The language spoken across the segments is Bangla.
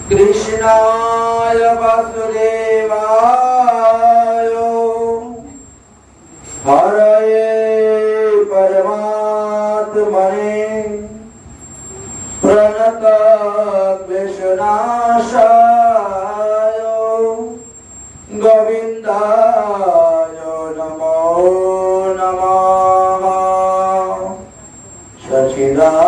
कृष्णाय वासुदेवाय हरये परमात्मने प्रणतक्लेशनाशाय गोविन्दाय नमो नमः। सच्चिदानन्दरूपाय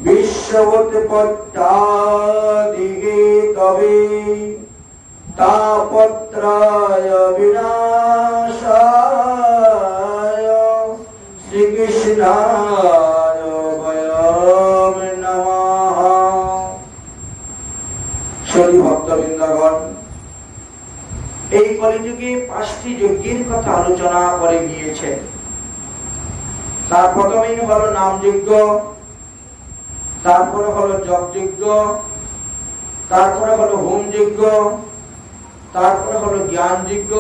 विश्वोत्पत्त्यादिहेतवे तापत्रय विनाशाय श्रीकृष्णाय वयं नमः। श्री भक्तबृंदगण, এই কলিযুগে 5টি যজ্ঞের কথা আলোচনা করে গিয়েছে। তার প্রথমেই হলো নাম যজ্ঞ, তারপরে হলো জপ যজ্ঞ, তারপরে হলো হোম যজ্ঞ, তারপরে হলো জ্ঞান যজ্ঞ,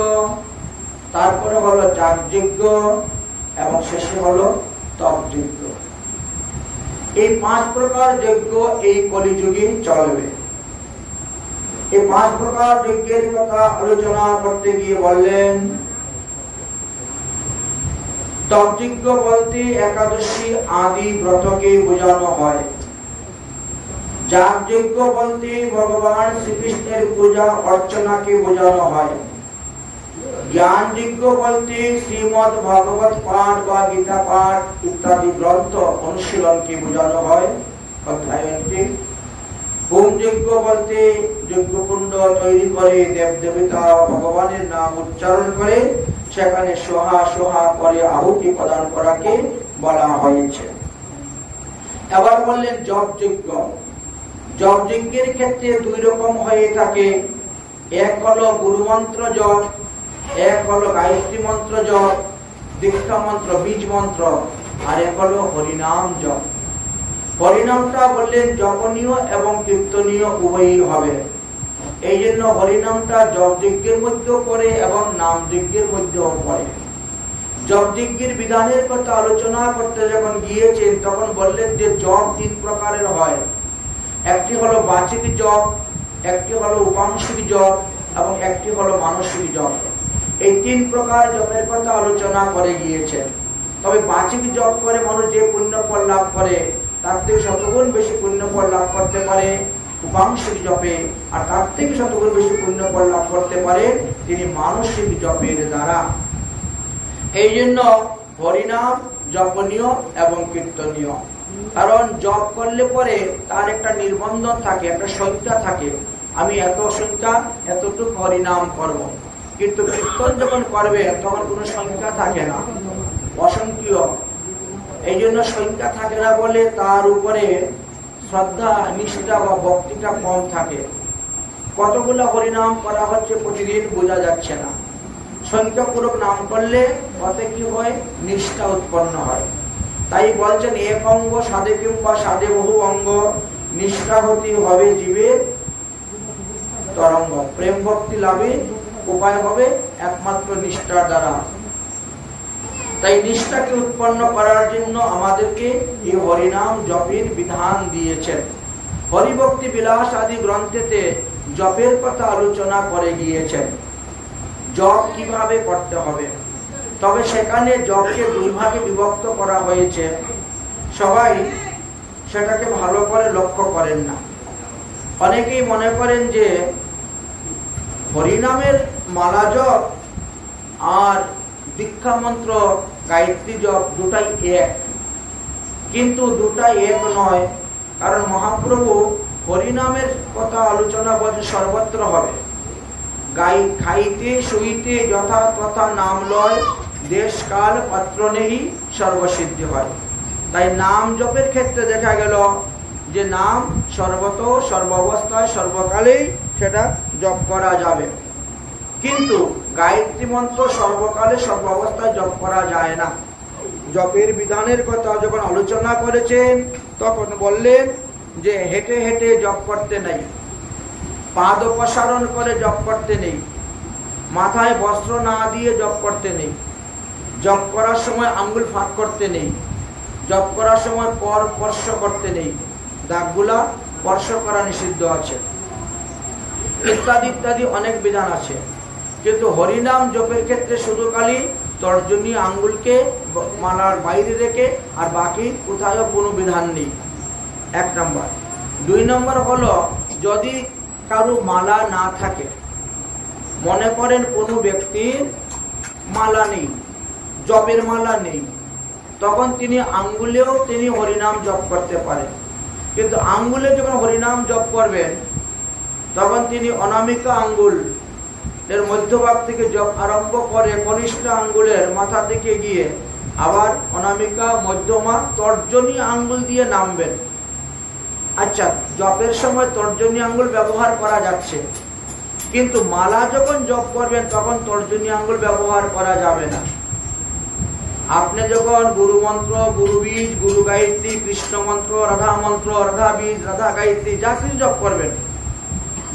তারপরে হলো যাগ যজ্ঞ এবং শেষে হলো তপ যজ্ঞ। এই 5 প্রকার যজ্ঞ এই কলিযুগে চলবে। এই 5 প্রকার যজ্ঞের কথা আলোচনা করতে গিয়ে বললেন, তপ যজ্ঞ বলতে একাদশী আদি ব্রতকে বোঝানো হয়। যাগ যজ্ঞ বলতে ভগবান শ্রীকৃষ্ণের পূজা অর্চনাকে বোঝানো হয়। জ্ঞান যজ্ঞ বলতে শ্রীমদ্ ভাগবত পাঠ বা গীতা পাঠ ইত্যাদি গ্রন্থ অনুশীলনকে বোঝানো হয়, অধ্যয়নকে। হোম যজ্ঞ বলতে যজ্ঞকুণ্ড তৈরি করে দেব দেবতা ভগবানের নাম উচ্চারণ করে সেখানে সোহা সোহা করে আহুতি প্রদান করাকে বলা হয়েছে। এবার বললেন জপ যজ্ঞ। জপ যজ্ঞের ক্ষেত্রে 2 রকম হয়ে থাকে। এক হলো গুরুমন্ত্র জপ, এক হলো গায়ত্রী মন্ত্র জপ, দীক্ষা মন্ত্র বীজ মন্ত্র, আর এক হলো হরিনাম জপ। হরিনামটা বললেন জপনীয় এবং কীর্তনীয় উভয়ই হবে। এই জন্য হরিনামটা জপ যজ্ঞের মধ্যেও পড়ে এবং নাম যজ্ঞের মধ্যেও পড়ে। জপ যজ্ঞের বিধানের কথা আলোচনা করতে যখন গিয়েছেন তখন বললেন যে জপ 3 প্রকারের হয়। একটি হলো বাচিক জপ, একটি হলো উপাংশিক জপ এবং একটি হলো মানসিক জপ। এই 3 প্রকার জপের কথা আলোচনা করে গিয়েছেন। তবে বাচিক জপ করে মানুষ যে পুণ্য ফল লাভ করে তার থেকে শতগুণ বেশি পুণ্য ফল লাভ করতে পারে উপাংশিক জপে, আর তার থেকে শতগুণ বেশি পুণ্য ফল লাভ করতে পারে তিনি মানসিক জপের দ্বারা। এই জন্য হরিনাম জপনীয় এবং কীর্তনীয়। কারণ জপ করলে পরে তার একটা নির্বন্ধন থাকে, একটা সংখ্যা থাকে, আমি এত সংখ্যা এতটুকু হরিনাম করব। কিন্তু কীর্তন যখন করবে তখন কোনো সংখ্যা থাকে না, অসংখ্য। এই জন্য সংখ্যা থাকে না বলে তার উপরে শ্রদ্ধা নিষ্ঠা বা ভক্তিটা কম থাকে। কতগুলো হরিনাম করা হচ্ছে প্রতিদিন বোঝা যাচ্ছে না। সংখ্যাপূর্বক নাম করলে কত কি হয়, নিষ্ঠা উৎপন্ন হয়। তাই বলছেন এক অঙ্গ সাধে কিংবা সাধে বহু অঙ্গ, নিষ্ঠা হতে হবে জীবের তরঙ্গ। প্রেম ভক্তি লাভে উপায় হবে একমাত্র নিষ্ঠার দ্বারা। তাই নিষ্ঠাকে উৎপন্ন করার জন্য আমাদেরকে এই হরিনাম জপের বিধান দিয়েছেন। হরিভক্তি বিলাস আদি গ্রন্থেতে জপের কথা আলোচনা করে গিয়েছেন, জপ কিভাবে করতে হবে। তবে সেখানে জপকে 2 ভাগে বিভক্ত করা হয়েছে। সবাই সেটাকে ভালো করে লক্ষ্য করেন না। অনেকেই মনে করেন যে হরিনামের মালা জপ আর দীক্ষা মন্ত্র গায়ত্রী জপ দুটাই এক, কিন্তু দুটাই এক নয়। কারণ মহাপ্রভু হরিনামের কথা আলোচনা বলছে সর্বত্র হবে। খাইতে শুইতে যথা তথা নাম লয়, দেশ কাল পাত্র নেই সর্বসিদ্ধি হয়। তাই নাম জপের ক্ষেত্রে দেখা গেল যে নাম সর্বত সর্বাবস্থায় সর্বকালেই সেটা জপ করা যাবে, কিন্তু গায়ত্রী মন্ত্র সর্বকালে সর্বাবস্থায় জপ করা যায় না। জপের বিধানের কথা যখন আলোচনা করেছেন তখন বললেন যে হেঁটে হেঁটে জপ করতে নেই, পাদ প্রসারণ করে জপ করতে নেই, মাথায় বস্ত্র না দিয়ে জপ করতে নেই, জপ করার সময় আঙ্গুল ফাঁক করতে নেই, জপ করার সময় পর স্পর্শ করতে নেই, দাগগুলা স্পর্শ করা নিষিদ্ধ আছে, ইত্যাদি ইত্যাদি অনেক বিধান আছে। কিন্তু হরিনাম জপের ক্ষেত্রে শুধু খালি তর্জনী আঙ্গুলকে মালার বাইরে রেখে আর বাকি কোথাও কোনো বিধান নেই, 1 নম্বর। 2 নম্বর হলো, যদি কারো মালা না থাকে, মনে করেন কোনো ব্যক্তির মালা নেই, জপের মালা নেই, তখন তিনি আঙ্গুলেও তিনি হরিনাম জপ করতে পারেন। কিন্তু আঙ্গুলে যখন হরিনাম জপ করবেন তখন তিনি অনামিকা আঙ্গুল এর মধ্যভাগ থেকে জপ আরম্ভ করে কনিষ্ঠ আঙ্গুলের মাথা থেকে গিয়ে আবার অনামিকা, মধ্যমা, তর্জনী আঙ্গুল দিয়ে নামবেন। আচ্ছা, জপের সময় তর্জনী আঙ্গুল ব্যবহার করা যাচ্ছে, কিন্তু মালা যখন জপ করবেন তখন তর্জনী আঙ্গুল ব্যবহার করা যাবে না। আপনি যখন গুরু মন্ত্র, গুরু বীজ, গুরু গায়ত্রী, কৃষ্ণ মন্ত্র, রাধা মন্ত্র, রাধা বীজ, রাধা গায়ত্রী যা কিছু জপ করবেন,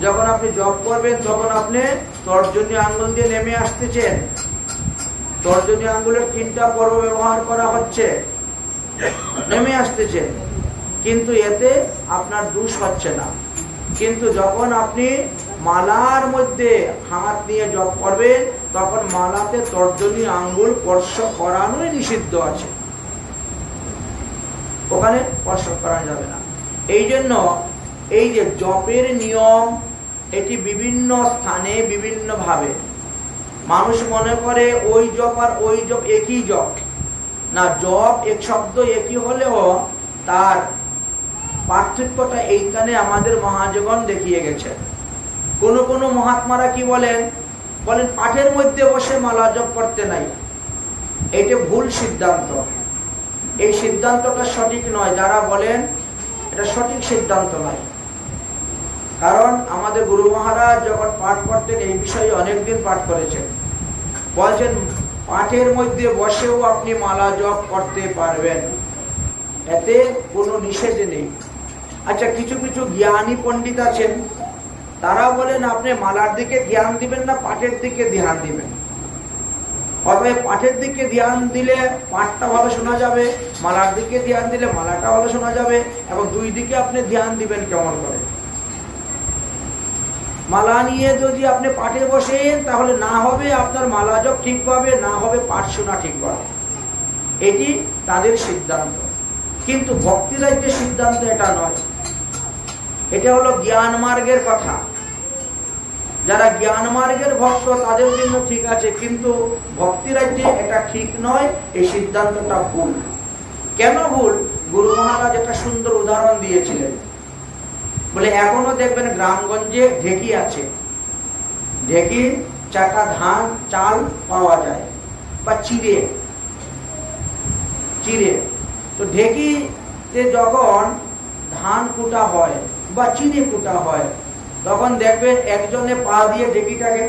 যখন আপনি জপ করবেন তখন আপনি তর্জনী আঙ্গুল দিয়ে নেমে আসতেছেন। তর্জনী আঙ্গুলের 3টা পর্ব ব্যবহার করা হচ্ছে, নেমে আসতেছেন, কিন্তু এতে আপনার দোষ হচ্ছে না। কিন্তু যখন আপনি মালার মধ্যে হাত নিয়ে জপ করবেন তখন মালাতে তর্জনী আঙ্গুল স্পর্শ করানোই নিষিদ্ধ আছে, ওখানে স্পর্শ করা যাবে না। এই জন্য এই যে জপের নিয়ম, এটি বিভিন্ন স্থানে বিভিন্ন ভাবে মানুষ মনে করে ওই জপ আর ওই জপ একই জপ না। জপ এক শব্দ একই হলেও তার পার্থক্যটা এইখানে আমাদের মহাজগণ দেখিয়ে গেছে। কোন কোন মহাত্মারা কি বলেন, পাঠের মধ্যে বসে মালা জপ করতে নাই, এটা ভুল সিদ্ধান্ত। এই সিদ্ধান্তটা সঠিক নয়, যারা বলেন এটা সঠিক সিদ্ধান্ত নয়। কারণ আমাদের গুরু মহারাজ যখন পাঠ করতেন এই বিষয়ে অনেকদিন পাঠ করেছেন, বলছেন পাঠের মধ্যে বসেও আপনি মালা জপ করতে পারবেন, এতে কোনো নিষেধ নেই। আচ্ছা, কিছু কিছু জ্ঞানী পণ্ডিত আছেন, তারা বলেন আপনি মালার দিকে ধ্যান দিবেন না, পাঠের দিকে ধ্যান দিবেন। অতএব পাঠের দিকে ধ্যান দিলে পাঠটা ভালো শোনা যাবে, মালার দিকে ধ্যান দিলে মালাটা ভালো শোনা যাবে, এবং দুই দিকে আপনি ধ্যান দিবেন কেমন করে? মালা নিয়ে যদি আপনি পাঠে বসেন তাহলে না হবে আপনার মালা জপ ঠিকভাবে, না হবে পাঠ শোনা ঠিকভাবে। এটি তাদের সিদ্ধান্ত, কিন্তু ভক্তি রাজ্যের সিদ্ধান্ত এটা নয়। এটা হলো জ্ঞান মার্গের কথা। যারা জ্ঞান মার্গের ভক্ত তাদের জন্য ঠিক আছে, কিন্তু ভক্তি রাজ্যে এটা ঠিক নয়, এই সিদ্ধান্তটা ভুল। কেন ভুল? গুরু মহারাজ একটা সুন্দর উদাহরণ দিয়েছিলেন, বলে এখনো দেখবেন গ্রামগঞ্জে ঢেকি আছে, ঢেকি চাটা ধান চাল পাওয়া যায়, বা চিড়ে। তো ঢেকিতে যখন ধান কুটা হয় বা চিড়ে কুটা হয় তখন দেখবেন একজনে পা দিয়ে ঢেকিটাকে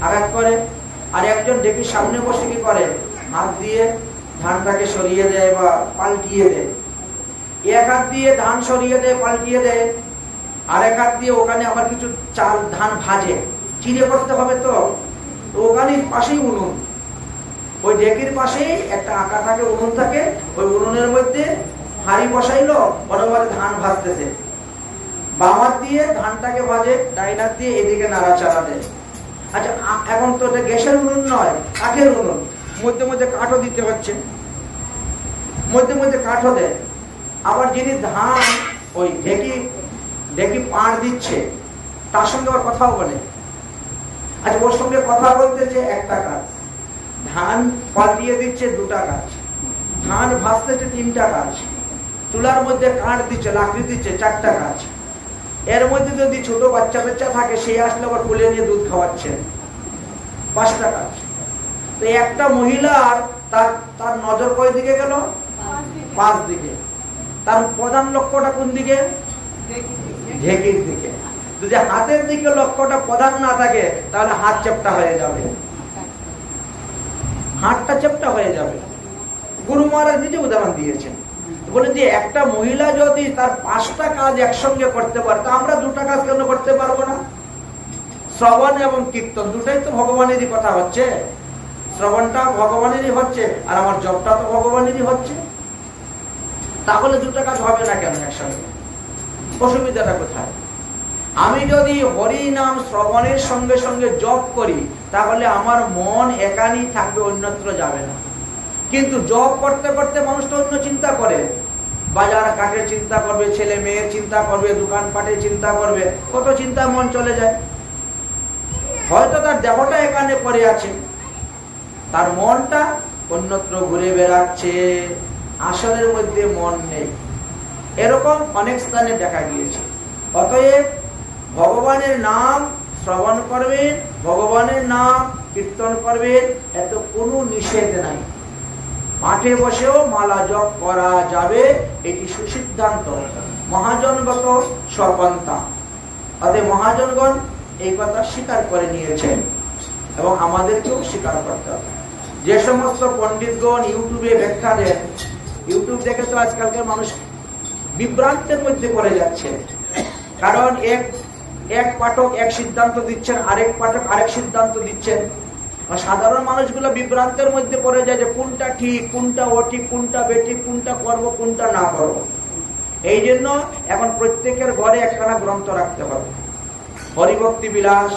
আঘাত করে, আর একজন ঢেকির সামনে বসে কি করে, হাত দিয়ে ধানটাকে সরিয়ে দেয় বা পাল্টিয়ে দেয়। এক হাত দিয়ে ধান সরিয়ে দেয়, পাল্টিয়ে দেয়, আর এক হাত দিয়ে ওখানে আবার কিছু চাল ধান ভাজে, চিড়ে করতে হবে। তো ওখানে পাশেই উনুন, ওই ঢেকির পাশেই একটা আঁকা থাকে, উনুন থাকে, ওই উনুনের মধ্যে হাঁড়ি বসাইলো, বড় ধান ভাজতেছে, বাম হাত দিয়ে ধানটাকে ভাজে, ডাইন হাত দিয়ে এদিকে নাড়াচাড়া দেয়। আচ্ছা, এখন তো এটা গ্যাসের উনুন নয়, কাঠের উনুন, মধ্যে মধ্যে কাঠও দিতে হচ্ছে, মধ্যে মধ্যে কাঠও দেয়। আবার যিনি ধান ওই ঢেকি পাড় দিচ্ছে তার সঙ্গে আবার কথাও বলে। আচ্ছা, ওর সঙ্গে কথা বলতেছে একটা কাজ, ধান পাল্টিয়ে দিচ্ছে 2টা কাজ, ধান ভাজতেছে 3টা কাজ, চুলার মধ্যে কাঠ দিচ্ছে, লাকড়ি দিচ্ছে 4টা কাজ। এর মধ্যে যদি ছোট বাচ্চা থাকে, সে আসলে আবার কোলে নিয়ে দুধ খাওয়াচ্ছে, 5টা কাজ। তো একটা মহিলার তার নজর কয় দিকে গেল? 5 দিকে। তার প্রধান লক্ষ্যটা কোন দিকে? ঢেকির দিকে। যদি হাতের দিকে লক্ষ্যটা প্রধান না থাকে তাহলে হাত চেপটা হয়ে যাবে, হাতটা চেপটা হয়ে যাবে। গুরু মহারাজ নিজে উদাহরণ দিয়েছেন, বলে যে একটা মহিলা যদি তার 5টা কাজ একসঙ্গে করতে পারে, তা আমরা 2টা কাজ কেন করতে পারবো না? শ্রবণ এবং কীর্তন দুটাই তো ভগবানেরই কথা হচ্ছে, শ্রবণটা ভগবানেরই হচ্ছে আর আমার জপটা তো ভগবানেরই হচ্ছে। তাহলে দুটো কাজ হবে না কেন একসঙ্গে? অসুবিধাটা কোথায়? আমি যদি হরি নাম শ্রবণের সঙ্গে সঙ্গে জপ করি তাহলে আমার মন একানি থাকবে, অন্যত্র যাবে না। কিন্তু জপ করতে করতে মানুষ তো অন্য চিন্তা করে, বাজার ঘাটের চিন্তা করবে, ছেলে মেয়ের চিন্তা করবে, দোকানপাটের চিন্তা করবে, কত চিন্তা মন চলে যায়। হয়তো তার দেহটা এখানে পড়ে আছে, তার মনটা অন্যত্র ঘুরে বেড়াচ্ছে, আসলের মধ্যে মন নেই। এরকম অনেক স্থানে দেখা গিয়েছে। অতএব ভগবানের নাম শ্রবণ করবেন, ভগবানের নাম কীর্তন করবেন, এত কোনো নিষেধ নাই। মাঠে বসেও মালা জপ করা যাবে, এটি সুসিদ্ধান্ত, মহাজনগত স্বপন্থা। অতএব মহাজনগণ এই কথা স্বীকার করে নিয়েছেন এবং আমাদেরকেও স্বীকার করতে হবে। যে সমস্ত পণ্ডিতগণ ইউটিউবে ব্যাখ্যা দেন, ইউটিউব দেখে তো আজকালকার মানুষ বিভ্রান্তের মধ্যে পড়ে যাচ্ছে। কারণ এক পাঠক এক সিদ্ধান্ত দিচ্ছেন, আরেক পাঠক আরেক সিদ্ধান্ত দিচ্ছেন। সাধারণ মানুষগুলো বিভ্রান্তের মধ্যে পড়ে যায় যে কোনটা ঠিক, কোনটা অঠিক, কোনটা বেঠিক, কোনটা করব, কোনটা না করব। এই জন্য এখন প্রত্যেকের ঘরে একখানা গ্রন্থ রাখতে হবে। হরিভক্তি বিলাস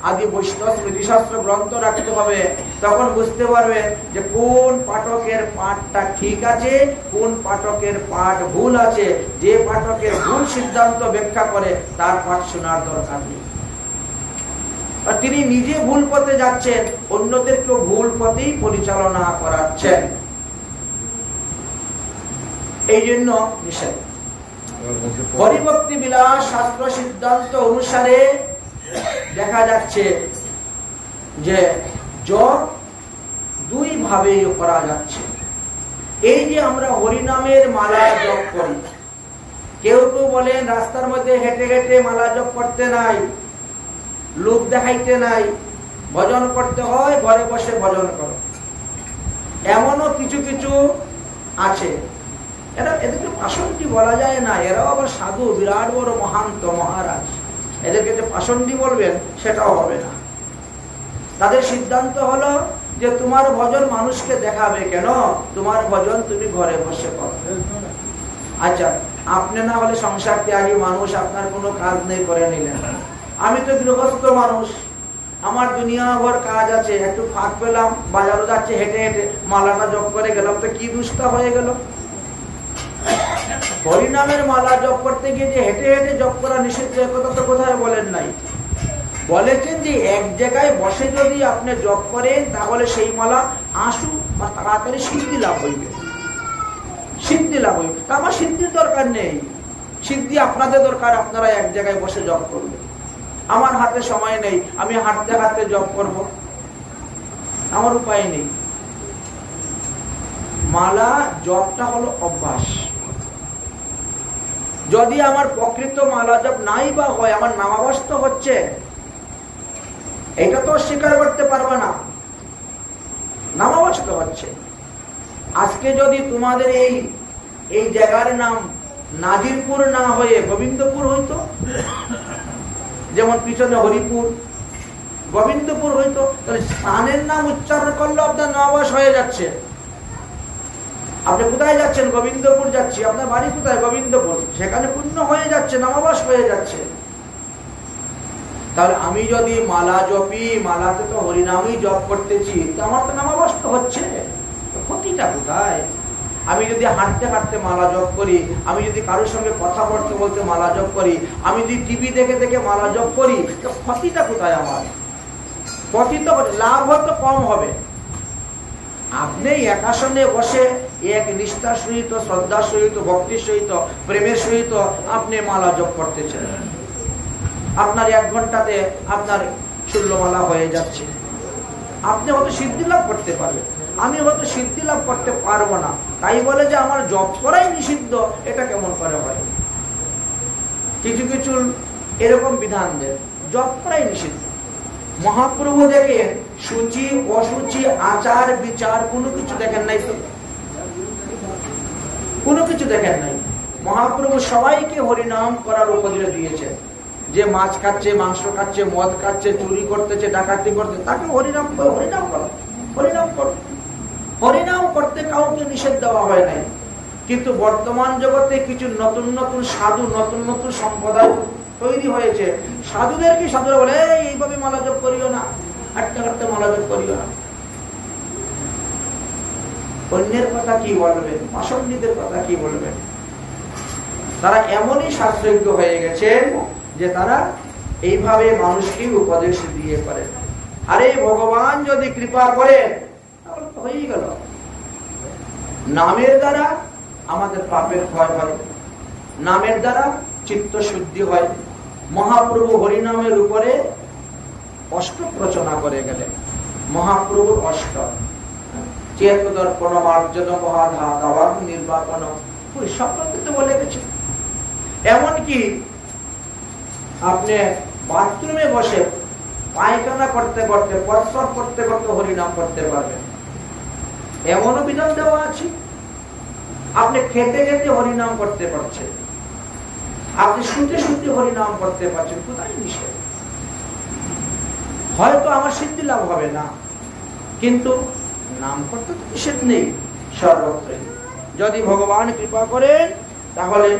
আদি বৈষ্ণব স্মৃতিশাস্ত্র গ্রন্থ রাখতে হবে। তখন বুঝতে পারবেন যে কোন পাঠকের পাঠটা ঠিক আছে, কোন পাঠকের পাঠ ভুল আছে। যে পাঠকের ভুল সিদ্ধান্ত ব্যাখ্যা করে তার পাঠ শোনার দরকার নেই। আর তিনি নিজে ভুল পথে যাচ্ছেন, অন্যদেরকেও ভুল পথেই পরিচালনা করাচ্ছেন। এই জন্য নিষেধ। হরিভক্তি বিলাস শাস্ত্র সিদ্ধান্ত অনুসারে দেখা যাচ্ছে যে জপ দুই ভাবে করা যাচ্ছে। এই যে আমরা হরিনামের মালা জপ করি, কেউ কেউ বলেন রাস্তার মধ্যে হেঁটে হেঁটে মালা জপ করতে নাই, লোক দেখাইতে নাই, ভজন করতে হয়, ঘরে বসে ভজন করো। এমনও কিছু কিছু আছে, এদেরকে পাষণ্ডী বলা যায় না, এরাও আবার সাধু, বিরাট বড় মহান্ত মহারাজ। এদেরকে যে পাষণ্ডী বলবেন সেটাও হবে না। তাদের সিদ্ধান্ত হলো যে তোমার ভজন মানুষকে দেখাবে কেন, তোমার ভজন তুমি ঘরে বসে করো। আচ্ছা, আপনি না হলে সংসার ত্যাগী মানুষ, আপনার কোনো কাজ নেই, করে নিলেন। আমি তো গৃহস্থ মানুষ, আমার দুনিয়া ভর কাজ আছে, একটু ফাঁক পেলাম, বাজারও যাচ্ছে, হেঁটে হেঁটে মালাটা জপ করে গেলাম, তো কি দুষ্টা হয়ে গেল? হরিনামের মালা জপ করতে গিয়ে যে হেঁটে হেঁটে জপ করা নিষিদ্ধ, একথা তো কোথায় বলেন নাই। বলেছেন যে এক জায়গায় বসে যদি আপনি জপ করেন তাহলে সেই মালা আশু বা তাড়াতাড়ি সিদ্ধি লাভ হইবে, সিদ্ধি লাভ হইবে। আমার সিদ্ধির দরকার নেই, সিদ্ধি আপনাদের দরকার, আপনারা এক জায়গায় বসে জপ করবেন। আমার হাতে সময় নেই, আমি হাঁটতে হাঁটতে জপ করব, আমার উপায় নেই। মালা জপটা হলো অভ্যাস। যদি আমার প্রকৃত মালা জপ নাই বা হয়, আমার নামাবাস তো হচ্ছে, এটা তো স্বীকার করতে পারবে না, নামাবাস তো হচ্ছে। আজকে যদি তোমাদের এই জায়গার নাম নাজিরপুর না হয়ে গোবিন্দপুর হইতো, যেমন পিছনে হরিপুর, গোবিন্দপুর হইতো, তাহলে স্থানের নাম উচ্চারণ করলে আপনার নামাবাস হয়ে যাচ্ছে। আপনি কোথায় যাচ্ছেন? গোবিন্দপুর যাচ্ছি। আপনার বাড়ি কোথায়? গোবিন্দপুর। সেখানে পূর্ণ হয়ে যাচ্ছে, নামাবাস হয়ে যাচ্ছে। তাহলে আমি যদি মালা জপি, মালাতে তো হরিনামই জপ করতেছি, তো আমার তো নামাবাস তো হচ্ছে, ক্ষতিটা কোথায়? আমি যদি হাঁটতে হাঁটতে মালা জপ করি, আমি যদি কারোর সঙ্গে কথা বলতে বলতে মালা জপ করি, আমি যদি টিভি দেখে দেখে মালা জপ করি, তো ক্ষতিটা কোথায় আমার? ক্ষতি তো লাভ হয়তো কম হবে। আপনি একাসনে বসে এক নিষ্ঠার সহিত, শ্রদ্ধার সহিত, ভক্তির সহিত, প্রেমের সহিত আপনি মালা জপ করতেছেন, আপনার 1 ঘন্টাতে আপনার 16 মালা হয়ে যাচ্ছে। আপনি হয়তো সিদ্ধি লাভ করতে পারবেন, আমি হয়তো সিদ্ধি লাভ করতে পারবো না। তাই বলে যে আমার জপ করাই নিষিদ্ধ, এটা কেমন করে হয়? কিছু কিছু এরকম বিধান দেন, জপ করাই নিষিদ্ধ। মহাপ্রভু দেখেন সূচি অসুচি আচার বিচার কোনো কিছু দেখেন নাই, তো কোনো কিছু দেখেন নাই। মহাপ্রভু সবাইকে হরিনাম করার উপদেশ দিয়েছেন। যে মাছ খাচ্ছে, মাংস খাচ্ছে, মদ খাচ্ছে, চুরি করতেছে, ডাকাতি করতে, তাকে হরিনাম করো, হরিনাম করো, হরিনাম করো। হরিনাম করতে কাউকে নিষেধ দেওয়া হয় নাই। কিন্তু বর্তমান জগতে কিছু নতুন নতুন সাধু, নতুন নতুন সম্প্রদায় তৈরি হয়েছে। সাধুদেরকে সাধুরা বলে এইভাবে মালা জপ করিও না, আটটা আটটা মালা জপ করিও না। অন্যের কথা কি বলবেন, পাষণ্ডীদের কথা কি বলবেন? তারা এমনই শাস্ত্রজ্ঞ হয়ে গেছেন যে তারা এইভাবে মানুষকে উপদেশ দিয়ে পারেন। আরে ভগবান যদি কৃপা করেন তাহলে তো হয়েই গেল। নামের দ্বারা আমাদের পাপের ক্ষয় হয়, নামের দ্বারা চিত্ত শুদ্ধি হয়। মহাপ্রভু হরিনামের উপরে অষ্টক রচনা করে গেলেন। মহাপ্রভুর অষ্টক চেত দর্পণ মার্জন মহাধা দাওয়ার নির্বাপন সব কিন্তু বলে গেছে। এমনকি আপনি বাথরুমে বসে পায়খানা করতে করতে, প্রস্রাব করতে করতে হরিনাম করতে পারবেন, এমনও বিধান দেওয়া আছে। আপনি খেতে খেতে হরিনাম করতে পারছেন, আপনি শুতে শুতে হরিনাম করতে পারছেন, কোথায় নিষেধ? হয়তো আমার সিদ্ধি লাভ হবে না, কিন্তু নাম করতে তো নিষেধ নেই সর্বত্রই। যদি ভগবান কৃপা করেন তাহলে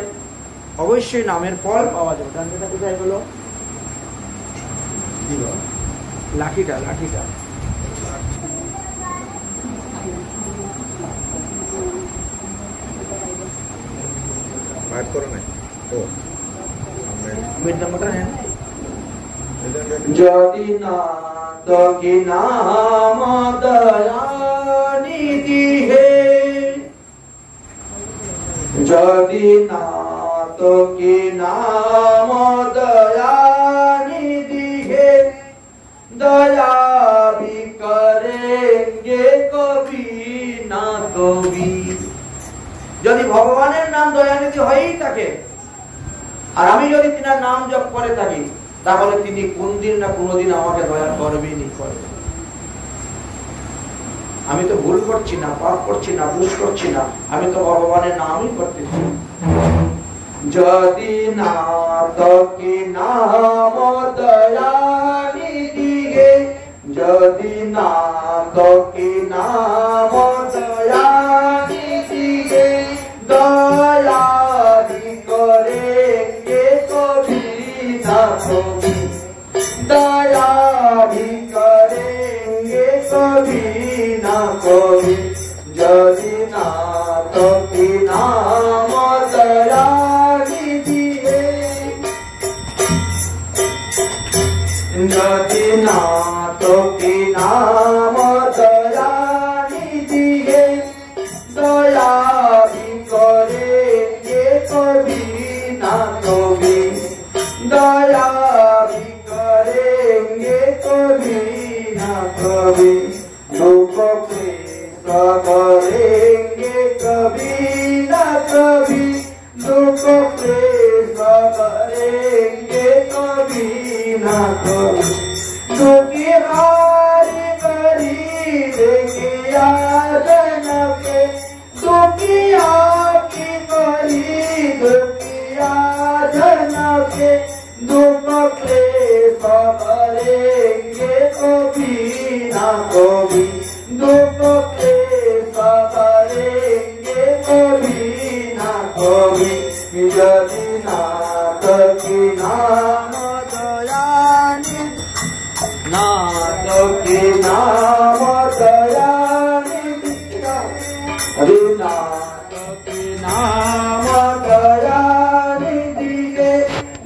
অবশ্যই নামের ফল পাওয়া যাবে। ডান্ডাটা কোথায় গেল? লাঠিটা লাঠিটা যদি না কি নাম দয়ানিধি হে, যদি না কি নাম দয়ানিধি হে, দয়া भी करेंगे कभी ना कभी। যদি ভগবানের নাম দয়ানিধি হয়েই থাকে আর আমি যদি তিনার নাম জপ করে থাকি, তাহলে তিনি কোন দিন না কোনদিন আমাকে দয়া করবেনই করবেন। আমি তো ভুল করছি না, পাপ করছি না, দোষ করছি না, আমি তো ভগবানের নামই করতেছি। যদি না কি নাম দয়ানিধি হে, যদি না কি নাম দয়ানিধি হে, দয়া भी करेंगे कभी ना कभी, दया भी करेंगे कभी ना कभी। যদি না কি নাম দয়ানিধি হে, যদি না কি নাম দয়ানিধি হে, দয়া भी करेंगे कभी ना कभी, दया भी करेंगे कभी ना कभी। दुख क्लेश करेंगे कभी ना कभी, दुख क्लेश करेंगे कभी ना कभी। दुखी हारी गरीब के आजन के, दुखिया की गरीब दुखिया जन के, दुख क्लेश करेंगे कभी ना कभी, दुख क्लेश करेंगे कभी ना कभी। यदि नाथ की नाम दयानिधि, नाथ की नाम दयानिधि, हरि नाथ की नाम दयानिधि के,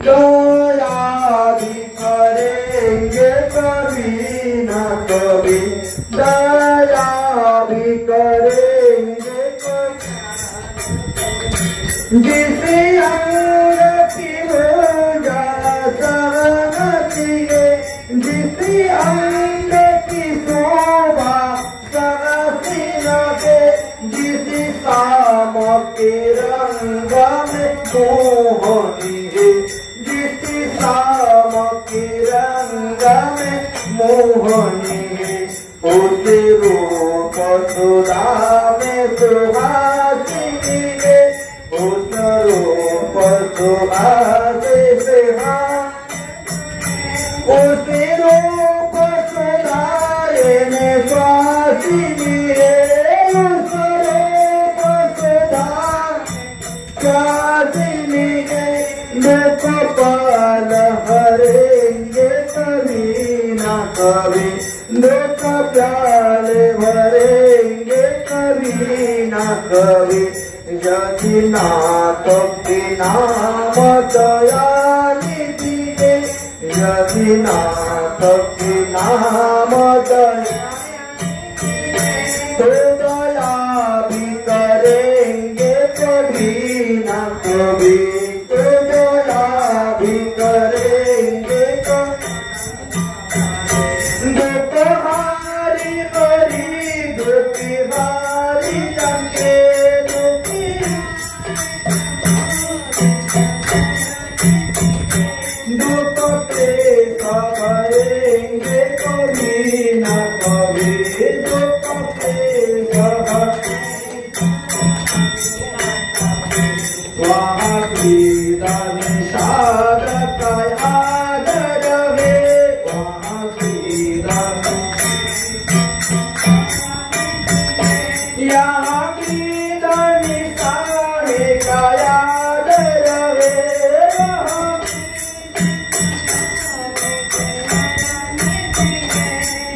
दया भी करेंगे कभी ना कभी, दया भी करेंगे कभी। जिस अंग की हो जाए सहमति है, जिस अंग की शोभा सरसी लगे, जिस शाम के रंग में मोहनी है, जिस शाम के रंग में मोहनी है, उस रूप सुधा में सुहासिनी है, उस रूप सुधा से उस रूप सुधाए में स्वासिनी है, उस रूप सुधाए प्यासेंगे देखो पाल हरेंगे कभी ना कभी देखो प्याल भरेंगे कभी ना कभी यदि नाथ के नाम दयानिधि यदि नाथ के नाम दया तो दया भी करेंगे कभी ना कभी तो दया भी करेंगे दुखहारी हरी दुखहारी जंगे दुखी दुख पे सहेंगे कभी ना कभी दुख पे वहाँ कीर्तन साधक याद रहे वहाँ कीर्तन यहाँ कीर्तन साधक याद रहे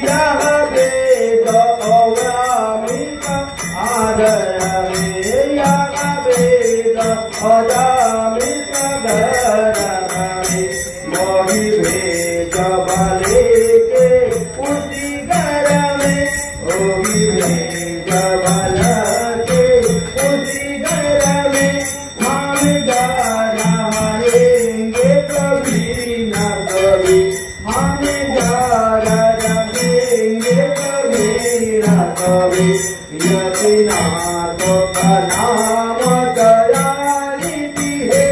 यहाँ वेद अव्रामिक आदर रहे यहाँ वेद अजामित गरमे मोहि भेज भले के उसी घर में मोहि भेज भल के उसी घर में हम गाना रहेंगे कभी न कभी हम गाना रहेंगे कभी न कभी यदि नाथ का नाम दयानिधि है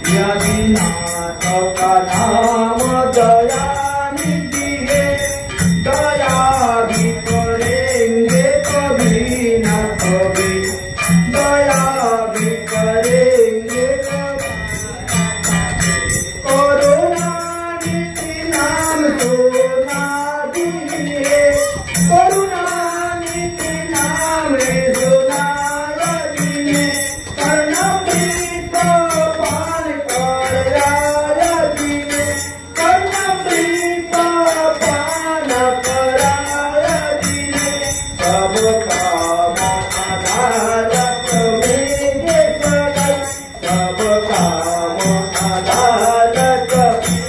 यदि नाथ का नाम दयानिधि है दया भी करेंगे कभी न कभी दया भी करेंगे करुणानिधि नाम सुना दिए करुणानिधि नाम सुनाया दिए कर्णप्रीत पान कराया दिए कर्णप्रीत पान कराया दिए सब काम अदालत में ये सगाई सब काम अदालत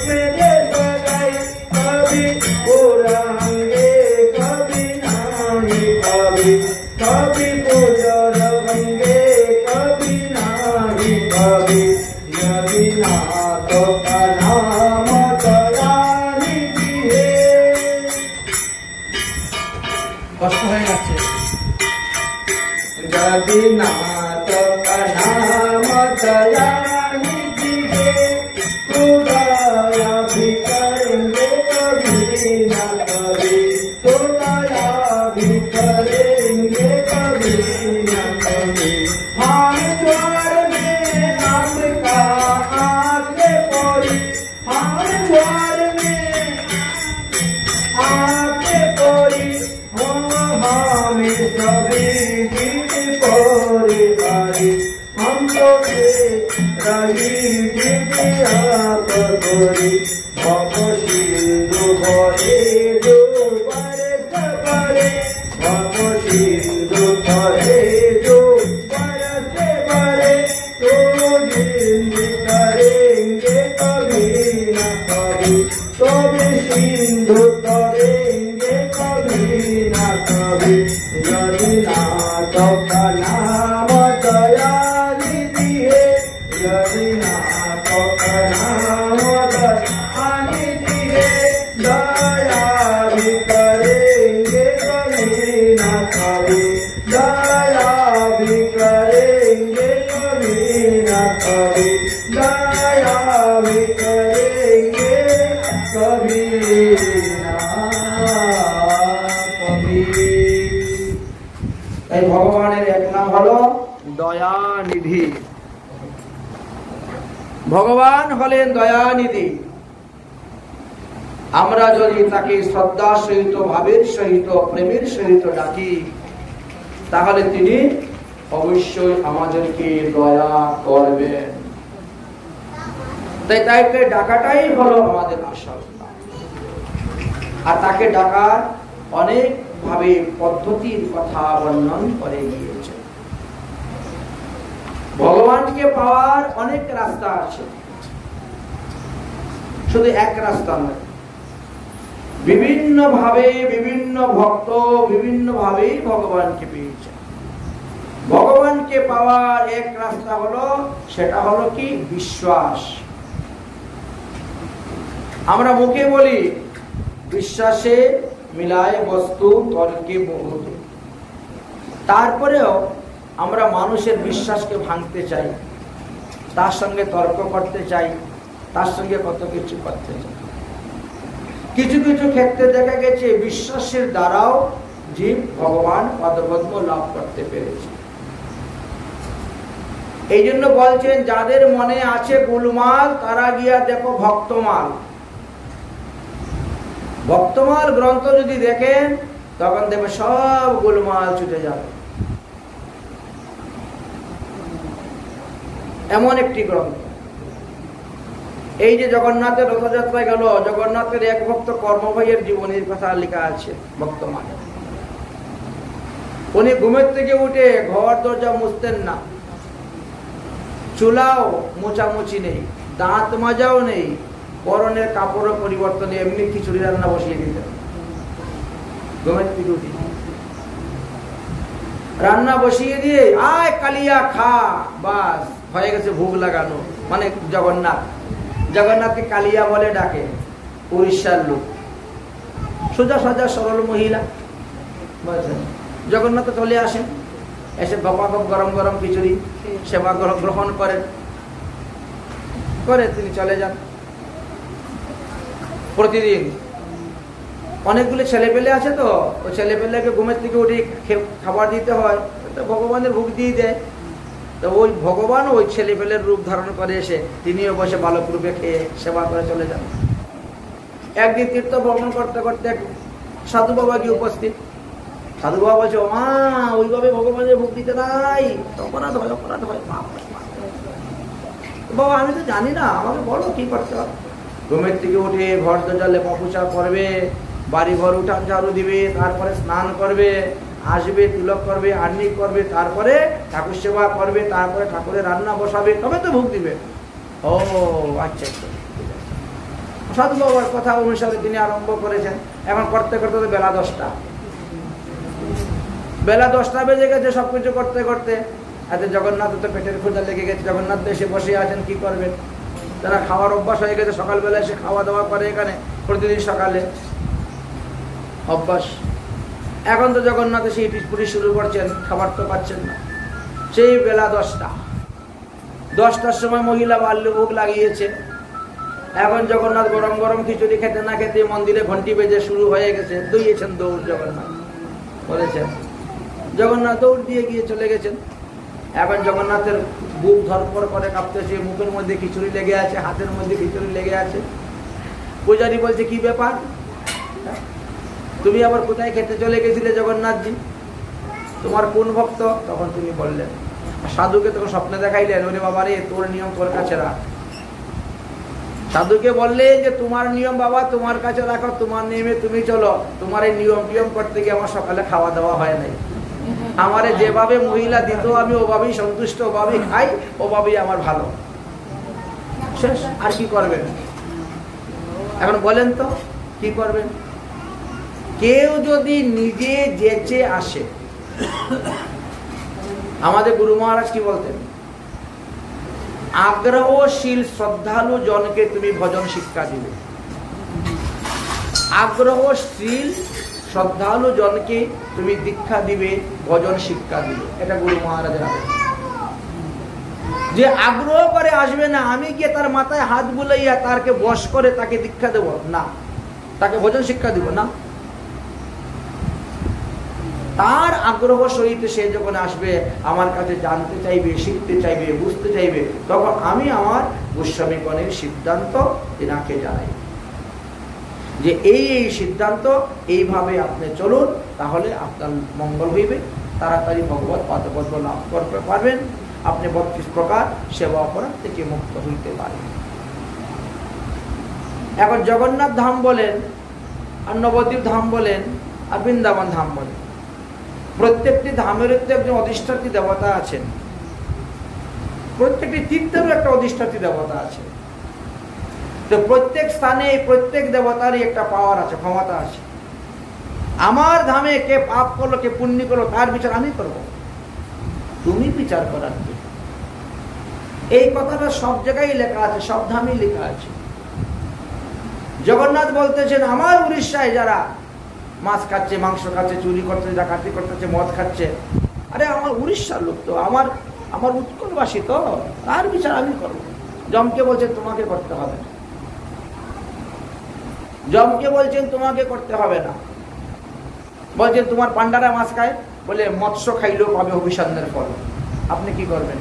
में ये सगाई कभी पुरांगे कभी नाही कभी कभी पुजरंगे कभी नाही कभी यदि नाथ का नाम दयानिधि है কষ্ট হয়ে যাচ্ছে यदि नाथ का नाम दयानिधि है तो दया भी करेंगे कभी न कभी तो दया भी करेंगे कभी न कभी हम द्वार में आपका आगे पड़ी हम द्वार में आगे पड़ी हमें सभी गिर पड़े हरी हम तो रही गिर आप गोरी भव सिंधु भरे दो बरस बरे भव सिंधु भरे दो बरस बरे तो जिंद करेंगे कभी न कभी तो भी सिंधु करेंगे कभी न कभी यदि नाथ का नाम दयानिधि है यदि नाथ का नाम दयानिधि है दया भी करेंगे कभी न कभी दया भी करेंगे कभी न कभी दया भी करेंगे कभी न कभी তাই ভগবানের এক নাম হলো দয়ানিধি ভগবান হলেন দয়ানিধি আমরা যদি তাকে শ্রদ্ধা সহিত ভাবের সহিত প্রেমের সহিত ডাকি তাহলে তিনি অবশ্যই আমাদেরকে দয়া করবেন। তাই তাকে ডাকাটাই হলো আমাদের আসল। আর তাকে ডাকার অনেক ভাবে পদ্ধতির কথা বর্ণন করে গিয়েছে। ভগবানকে পাওয়ার অনেক রাস্তা আছে, শুধু এক রাস্তা নয়। বিভিন্ন ভাবে বিভিন্ন ভক্ত বিভিন্ন ভাবে ভগবানকে পেয়েছে। ভগবানকে পাওয়ার এক রাস্তা হলো, সেটা হলো কি বিশ্বাস। আমরা মুখে বলি বিশ্বাসে মিলায় বস্তু তর্কে বহুত, তারপরেও আমরা মানুষের বিশ্বাসকে ভাঙতে চাই, তার সঙ্গে তর্ক করতে চাই, তার সঙ্গে কত কিছু করতে চাই। কিছু কিছু ক্ষেত্রে দেখা গেছে বিশ্বাসের দ্বারাও জীব ভগবান পদপদ্ম লাভ করতে পেরেছে। এই জন্য বলছেন যাদের মনে আছে গোলমাল তারা গিয়া দেখো ভক্তমাল। ভক্তমাল গ্রন্থ যদি দেখেন তখন দেখবে সব গোলমাল ছুটে যাবে। এমন একটি গ্রন্থ। এই যে জগন্নাথের রথযাত্রায় গেল, জগন্নাথের এক ভক্ত কর্মভাইয়ের জীবনের কথা লেখা আছে ভক্তমাল। উনি ঘুমের থেকে উঠে ঘর দরজা মুছতেন না, চুলাও মোছামুছি নেই, দাঁত মাজাও নেই, পরনের কাপড়ও পরিবর্তন, এমনি খিচুড়ি রান্না বসিয়ে দিতেন। ঘুমের থেকে উঠে রান্না বসিয়ে দিয়ে আয় কালিয়া খা, বাস হয়ে গেছে ভোগ লাগানো। মানে জগন্নাথ, জগন্নাথকে কালিয়া বলে ডাকে, উড়িষ্যার লোক, সোজা সোজা সরল মহিলা। জগন্নাথ চলে আসেন, এসে গপাগপ গরম গরম খিচুড়ি সেবা গ্রহণ করেন, করে তিনি চলে যান। প্রতিদিন অনেকগুলো ছেলে পেলে আছে, তো ওই ছেলে পেলেকে ঘুমের থেকে উঠে খাবার দিতে হয়, তো ভগবানের ভোগ দিয়ে দেয়। তো ওই ভগবান ওই ছেলে পেলের রূপ ধারণ করে এসে তিনিও বসে বালক রূপে খেয়ে সেবা করে চলে যান। একদিন তীর্থ ভ্রমণ করতে করতে সাধু বাবা গিয়ে উপস্থিত। সাধু বাবা বলছে, মা ওইভাবে ভগবানের ভোগ দিতে নাই, অপরাধ হয়, অপরাধ হয়। বাবা আমি তো জানি না, আমাকে বলো কি করতে হবে। ঘুমের থেকে উঠে ঘর দরজা লেপা পোছা করবে, বাড়ি ঘর উঠান ঝাড়ু দিবে, তারপরে স্নান করবে, আসবে, তিলক করবে, আর্নি করবে, তারপরে ঠাকুর সেবা করবে, তারপরে ঠাকুরের রান্না বসাবে, তবে তো ভোগ দিবে। ও আচ্ছা আচ্ছা। সাধু বাবার কথা অনুসারে তিনি আরম্ভ করেছেন। এখন করতে করতে তো বেলা 10টা, বেলা 10টা বেজে গেছে। সবকিছু করতে করতে এতে জগন্নাথ তো পেটের ক্ষুধা লেগে গেছে। জগন্নাথ এসে বসে আছেন, কি করবেন? তারা খাওয়ার অভ্যাস হয়ে গেছে, সকালবেলা এসে খাওয়া দাওয়া করে এখানে প্রতিদিন সকালে, অভ্যাস। এখন তো জগন্নাথ এসে ইটিপুরি শুরু করছেন, খাবার তো পাচ্ছেন না। সেই বেলা 10টা, 10টার সময় মহিলা বাল্যভোগ লাগিয়েছে। এখন জগন্নাথ গরম গরম খিচুড়ি খেতে না খেতে মন্দিরে ঘন্টি বেজে শুরু হয়ে গেছে। দৌড়িয়েছেন দৌড় জগন্নাথ বলেছেন। জগন্নাথ দৌড় দিয়ে গিয়ে চলে গেছেন। এখন জগন্নাথের বুক ধরপড় করে কাঁপতেছে, মুখের মধ্যে খিচুড়ি লেগে আছে, হাতের মধ্যে খিচুড়ি লেগে আছে। পূজারী বলছে, কি ব্যাপার, তুমি আবার কোথায় খেতে চলে গেছিলে জগন্নাথজি? তোমার কোন ভক্ত? তখন তিনি বললেন, সাধুকে তখন স্বপ্নে দেখাইলেন, ওরে বাবা রে, তোর নিয়ম তোর কাছে রাখ। সাধুকে বললেন যে তোমার নিয়ম বাবা তোমার কাছে রাখো, তোমার নিয়মে তুমি চলো। তোমার এই নিয়ম টিয়ম করতে গিয়ে আমার সকালে খাওয়া দাওয়া হয় নাই। আমারে যেভাবে মহিলা দিত আমি ওভাবেই সন্তুষ্ট, ওভাবেই খাই, ওভাবেই আমার ভালো। শেষ, আর কি করবেন? এখন বলেন তো কি করবেন? কেউ যদি নিজে যেচে আসে, আমাদের গুরু মহারাজ কি বলতেন, আগ্রহশীল শ্রদ্ধালু জনকে তুমি ভজন শিক্ষা দিবে। আগ্রহশীল শ্রদ্ধালু জনকে তুমি দীক্ষা দিবে, ভজন শিক্ষা দিবে। এটা গুরু মহারাজের আদেশ। যে আগ্রহ করে আসবে না, আমি গিয়ে তার মাথায় হাত বুলাইয়া তারকে বশ করে তাকে দীক্ষা দেব না, তাকে ভজন শিক্ষা দিব না। তার আগ্রহ সহিত সে যখন আসবে, আমার কাছে জানতে চাইবে, শিখতে চাইবে, বুঝতে চাইবে, তখন আমি আমার গোস্বামীগণের সিদ্ধান্ত এনাকে জানাই যে এই এই সিদ্ধান্ত, এইভাবে আপনি চলুন, তাহলে আপনার মঙ্গল হইবে। তাড়াতাড়ি ভগবত পাদপদ্ম লাভ করতে পারবেন, আপনি 32 প্রকার সেবা অপরাধ থেকে মুক্ত হইতে পারেন। এখন জগন্নাথ ধাম বলেন, আর নবদ্বীপ ধাম বলেন, আর বৃন্দাবন ধাম বলেন, প্রত্যেকটি ধামের একজন অধিষ্ঠাত্রী দেবতা আছেন, প্রত্যেকটি তীর্থেরও একটা অধিষ্ঠাত্রী দেবতা আছে। তো প্রত্যেক স্থানে প্রত্যেক দেবতারই একটা পাওয়ার আছে, ক্ষমতা আছে। আমার ধামে কে পাপ করলো কে পুণ্য করলো তার বিচার আমি করব, তুমি বিচার করার কি? এই কথাটা সব জায়গায় লেখা আছে, সব ধামেই লেখা আছে। জগন্নাথ বলতেছেন আমার উড়িষ্যায় যারা মাছ খাচ্ছে, মাংস খাচ্ছে, চুরি করছে, ডাকাতি করতেছে, মদ খাচ্ছে, আরে আমার উড়িষ্যার লোক তো, আমার উৎকলবাসী তো, তার বিচার আমি করব। যমকে বলছেন তোমাকে করতে হবে না, যমকে বলছেন তোমাকে করতে হবে না। বলছেন তোমার পান্ডারা মাছ খায়, বলে মৎস্য খাইলেও পাবে অভিসন্দের ফল, আপনি কি করবেন?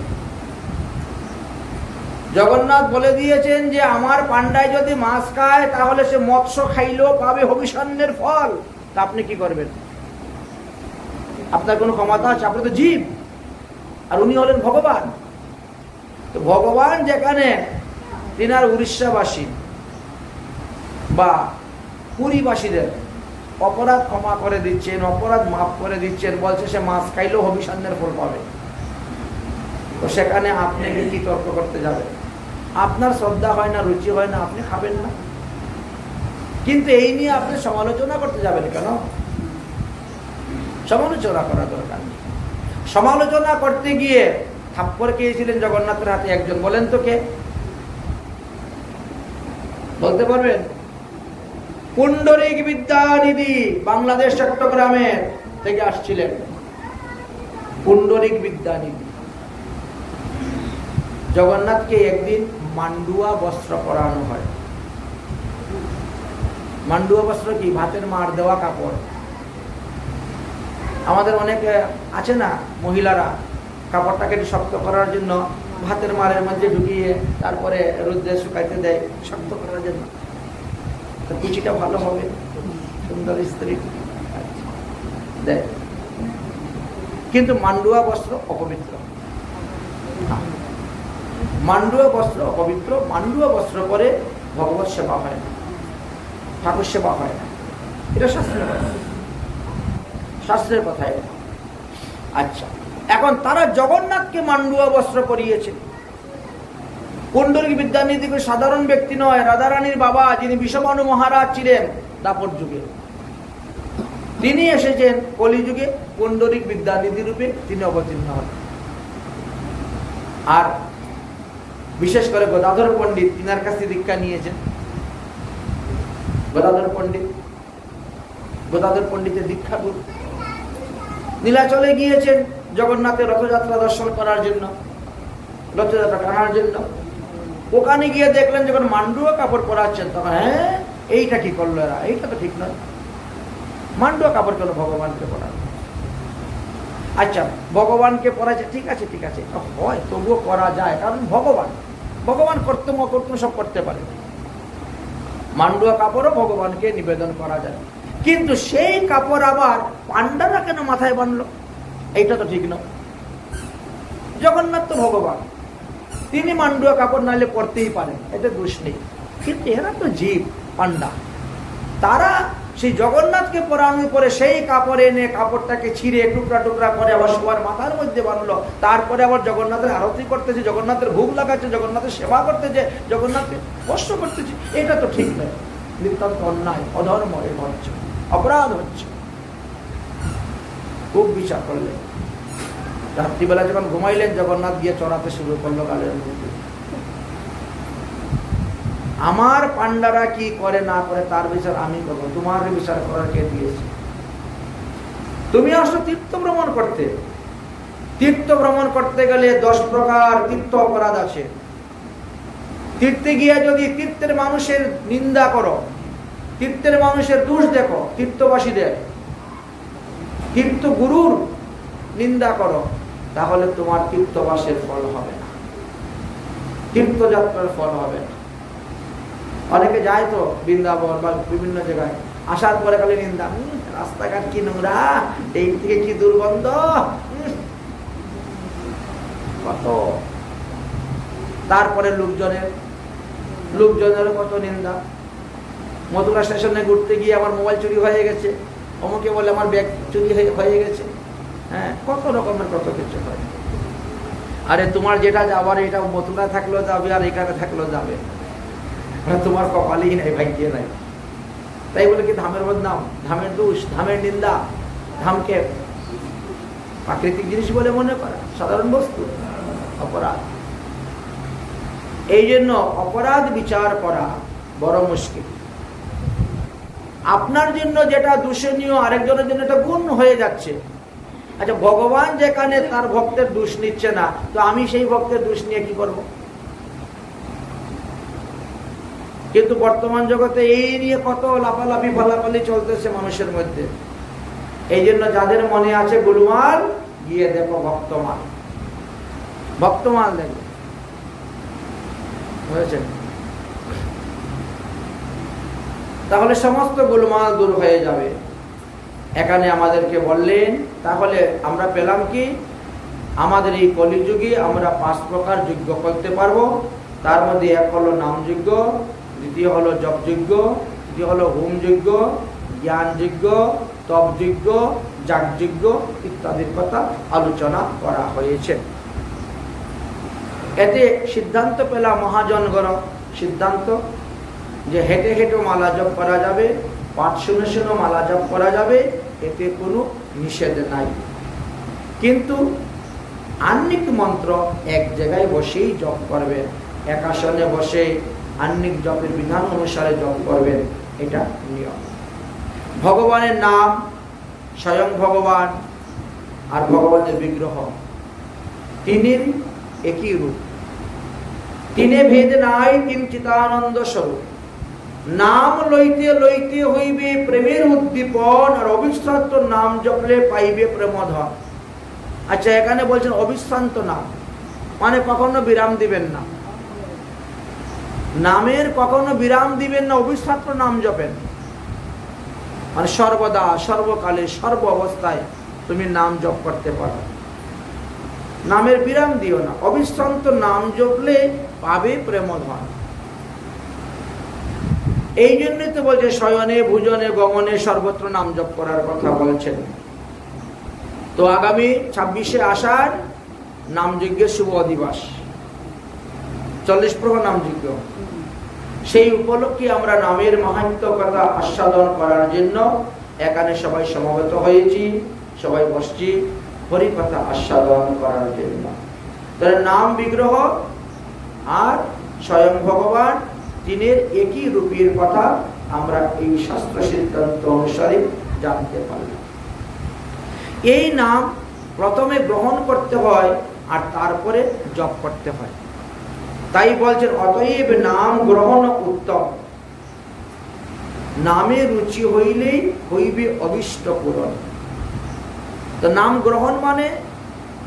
জগন্নাথ বলে দিয়েছেন যে আমার পান্ডায় যদি মাছ খায় তাহলে সে মৎস্য খাইলেও পাবে অভিসন্দের ফল, তা আপনি কি করবেন? আপনার কোনো ক্ষমতা আছে? আপনি তো জীব, আর উনি হলেন ভগবান। তো ভগবান যেখানে তিনার উড়িষ্যাবাসী বা পুরীবাসীদের অপরাধ ক্ষমা করে দিচ্ছেন, অপরাধ মাফ করে দিচ্ছেন, বলছে সে মাছ খাইলেও অভিসন্দের ফল পাবে, তো সেখানে আপনি কি তর্ক করতে যাবেন? আপনার শ্রদ্ধা হয় না, রুচি হয় না, আপনি খাবেন না। কিন্তু এই নিয়ে আপনি সমালোচনা করতে যাবেন কেন? সমালোচনা করা দরকার নেই। সমালোচনা করতে গিয়ে থাপ্পড় খেয়েছিলেন জগন্নাথের হাতে একজন, বলেন তো কে? বলতে পারবেন? পুণ্ডরিক বিদ্যানিধি, বাংলাদেশ চট্টগ্রামের থেকে আসছিলেন পুণ্ডরিক বিদ্যানিধি। জগন্নাথকে একদিন মান্ডুয়া বস্ত্র পরানো হয়। মান্ডুয়া বস্ত্র কি? ভাতের মার দেওয়া কাপড়। আমাদের অনেকে আছে না মহিলারা কাপড়টাকে শক্ত করার জন্য ভাতের মারের মধ্যে ঢুকিয়ে তারপরে রোদে শুকাইতে দেয় শক্ত করার জন্য, কুচিটা ভালো হবে, সুন্দর স্ত্রী দেয়। কিন্তু মান্ডুয়া বস্ত্র অপবিত্র। মান্ডুয়া বস্ত্র অপবিত্র। মান্ডুয়া বস্ত্র পরে ভগবত সেবা হয় না, ঠাকুর সেবা হয় না, এটা শাস্ত্রের কথা, শাস্ত্রের কথা এটা। আচ্ছা, এখন তারা জগন্নাথকে মান্ডুয়া বস্ত্র পরিয়েছে। পুণ্ডরিক বিদ্যানিধি সাধারণ ব্যক্তি নয়, রাধারানীর বাবা যিনি বিষবাণু মহারাজ ছিলেন দাপর যুগে, তিনি এসেছেন কলিযুগে পুণ্ডরিক বিদ্যানিধি রূপে তিনি অবতীর্ণ হন। আর বিশেষ করে গদাধর পণ্ডিত তিনার কাছে দীক্ষা নিয়েছেন। গদাধর পণ্ডিতের দীক্ষা গুরু। নীলাচলে গিয়েছেন জগন্নাথের রথযাত্রা দর্শন করার জন্য, রথযাত্রা টানার জন্য। ওখানে গিয়ে দেখলেন যখন মান্ডুয়া কাপড় পরাচ্ছেন, তখন হ্যাঁ এইটা কি করলো এরা, এইটা তো ঠিক নয়, মান্ডুয়া কাপড় কেন ভগবানকে পরানো? আচ্ছা, ভগবানকে পরাচ্ছে, ঠিক আছে ঠিক আছে, হয় তবুও করা যায়, কারণ ভগবান কর্তব্য সব করতে পারে। মান্ডুয়া কাপড়ও ভগবানকে নিবেদন করা যায়, কিন্তু সেই কাপড় আবার পান্ডারা কেন মাথায় বাঁধলো? এইটা তো ঠিক নয়। জগন্নাথ তো ভগবান, তিনি মান্ডুয়া কাপড় নাইলে পরতেই পারেন, এটা দোষ নেই। কিন্তু এরা তো জীব, পান্ডা, তারা সেই জগন্নাথকে পরানোর পরে সেই কাপড় এনে কাপড়টাকে ছিঁড়ে টুকরা টুকরা করে আবার সবার মাথার মধ্যে বাঁধলো। তারপরে আবার জগন্নাথের আরতি করতেছে, জগন্নাথের ভোগ লাগাচ্ছে, জগন্নাথের সেবা করতেছে, জগন্নাথকে কষ্ট করতেছে, এটা তো ঠিক নয়, নিতান্ত অন্যায়, অধর্ম, এটা হচ্ছে অপরাধ হচ্ছে। খুব বিচার করলেন। রাত্রিবেলা যখন ঘুমাইলেন, জগন্নাথ গিয়ে চড়াতে শুরু করলো গালের মধ্যে। আমার পান্ডারা কি করে না করে তার বিচার আমি করবো, তোমার বিচার করার কে দিয়েছে? তুমি আসো তীর্থ ভ্রমণ করতে। তীর্থ ভ্রমণ করতে গেলে 10 প্রকার তীর্থ অপরাধ আছে। তীর্থে গিয়ে যদি তীর্থের মানুষের নিন্দা করো, তীর্থের মানুষের দোষ দেখো, তীর্থবাসীদের, তীর্থ গুরুর নিন্দা করো, তাহলে তোমার তীর্থবাসের ফল হবে না, তীর্থযাত্রার ফল হবে না। অনেকে যায় তো বৃন্দাবন বা বিভিন্ন জায়গায়, আসার পরে খালি নিন্দা, রাস্তাঘাট কি নোংরা, এই থেকে কি দুর্গন্ধ, কত। তারপরে লোকজনের কত নিন্দা। মথুরা স্টেশনে ঘুরতে গিয়ে আমার মোবাইল চুরি হয়ে গেছে, অমুকে বলে আমার ব্যাগ চুরি হয়ে গেছে। হ্যাঁ, কত রকমের কত কিছু হয়। আরে তোমার যেটা যাবার এটা মথুরা থাকলেও যাবে আর এখানে থাকলেও যাবে, তোমার কপালেই নাই, ভাগ্যে নাই। তাই বলে কি ধামের বদনাম, ধামের দোষ, ধামের নিন্দা, ধামকে প্রাকৃতিক জিনিস বলে মনে করা, সাধারণ বস্তু, অপরাধ। এই জন্য অপরাধ বিচার করা বড় মুশকিল। আপনার জন্য যেটা দূষণীয় আরেকজনের জন্য এটা গুণ হয়ে যাচ্ছে। আচ্ছা, ভগবান যেখানে তার ভক্তের দোষ নিচ্ছে না, তো আমি সেই ভক্তের দোষ নিয়ে কি করব? কিন্তু বর্তমান জগতে এই নিয়ে কত লাফালাফি ফালাফালি চলতেছে মানুষের মধ্যে। এই জন্য যাদের মনে আছে গোলমাল, গিয়ে দেখো ভক্তমাল, ভক্তমাল দেখো, বুঝেছেন? তাহলে সমস্ত গোলমাল দূর হয়ে যাবে। এখানে আমাদেরকে বললেন, তাহলে আমরা পেলাম কি, আমাদের এই কলিযুগে আমরা 5 প্রকার যজ্ঞ করতে পারবো। তার মধ্যে এক হলো নাম যজ্ঞ, দ্বিতীয় হলো জপ যজ্ঞ, তৃতীয় হলো হোম যজ্ঞ, জ্ঞান যজ্ঞ, তপ যজ্ঞ, যাগ যজ্ঞ ইত্যাদির কথা আলোচনা করা হয়েছে। এতে সিদ্ধান্ত পেলাম মহাজনগণ সিদ্ধান্ত যে হেঁটে হেঁটে মালা জপ করা যাবে, পাঠ শুনে শুনে মালা জপ করা যাবে, এতে কোনো নিষেধ নাই। কিন্তু আহ্নিক মন্ত্র এক জায়গায় বসেই জপ করবেন, এক আসনে বসে আহ্নিক জপের বিধান অনুসারে জপ করবেন, এটা নিয়ম। ভগবানের নাম, স্বয়ং ভগবান আর ভগবানের বিগ্রহ তিনির একই রূপ, তিনে ভেদ নাই, তিন চিতানন্দ স্বরূপ। নাম লইতে লইতে হইবে প্রেমের উদ্দীপন, আর অবিশ্রান্ত নাম জপলে পাইবে প্রেমধন। আচ্ছা, এখানে বলছেন অবিশ্রান্ত নাম, মানে কখনো বিরাম দিবেন না, নামের কখনো বিরাম দিবেন না, অবিশ্রান্ত নাম জপেন, মানে সর্বদা সর্বকালে সর্ব অবস্থায় তুমি নাম জপ করতে পারো, নামের বিরাম দিও না, অবিশ্রান্ত নাম জপলে পাবে প্রেমধন। এই জন্যই তো বলছে শয়নে ভোজনে গমনে সর্বত্র নাম জপ করার কথা বলছেন। তো আগামী 26শে আষাঢ় নামযজ্ঞের শুভ দিবস, 40 প্রহর নামযজ্ঞ। সেই উপলক্ষে আমরা নামের মাহাত্ম্য কথা আস্বাদন করার জন্য এখানে সবাই সমবেত হয়েছি, সবাই বসছি হরি কথা আস্বাদন করার জন্য। তাহলে নাম বিগ্রহ আর স্বয়ং ভগবান তিনের একই রূপের কথা আমরা এই শাস্ত্র সিদ্ধান্ত অনুসারে জানতে পারলাম। এই নাম প্রথমে গ্রহণ করতে হয় আর তারপরে জপ করতে হয়। তাই বলছেন অতএব নাম গ্রহণ উত্তম, নামে রুচি হইলেই হইবে অভিষ্ট পূরণ। তো নাম গ্রহণ মানে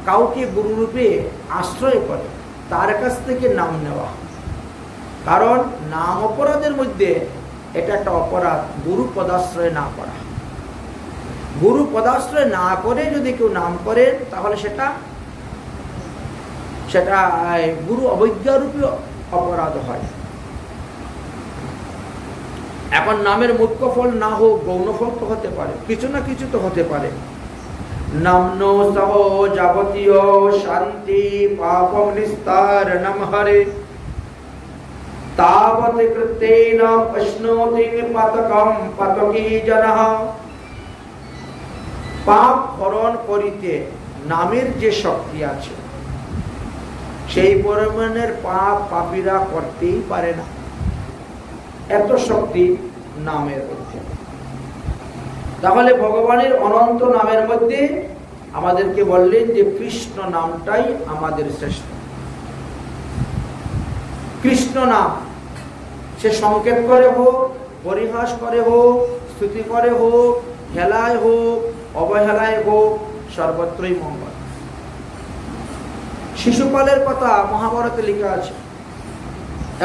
কাউকে গুরু রূপে আশ্রয় করে তার কাছ থেকে নাম নেওয়া। কারণ নাম অপরাধের মধ্যে এটা একটা অপরাধ, গুরু পদাশ্রয় না করা। গুরু পদাশ্রয় না করে যদি কেউ নাম করেন তাহলে সেটা গুরু অবজ্ঞারূপী অপরাধ হয়। এখন নামের মুখ্য ফল না হোক, গৌণ ফল তো হতে পারে, কিছু না কিছু তো হতে পারে। নামনো সহ যাবতীয় শান্তি পাপম নিস্তারণম হরে তাবৎ কৃতেন প্রশ্নোতি পাতকম পাতকী জনঃ। পাপ হরণ করিতে নামের যে শক্তি আছে সেই পরিমাণের পাপ পাপীরা করতেই পারে না, এত শক্তি নামের মধ্যে। তাহলে ভগবানের অনন্ত নামের মধ্যে আমাদেরকে বললেন যে কৃষ্ণ নামটাই আমাদের শ্রেষ্ঠ। কৃষ্ণ নাম সে সংকেত করে হোক, পরিহাস করে হোক, স্তুতি করে হোক, হেলায় হোক, অবহেলায় হোক, সর্বত্রই মঙ্গল। শিশুপালের কথা মহাভারতে লেখা আছে,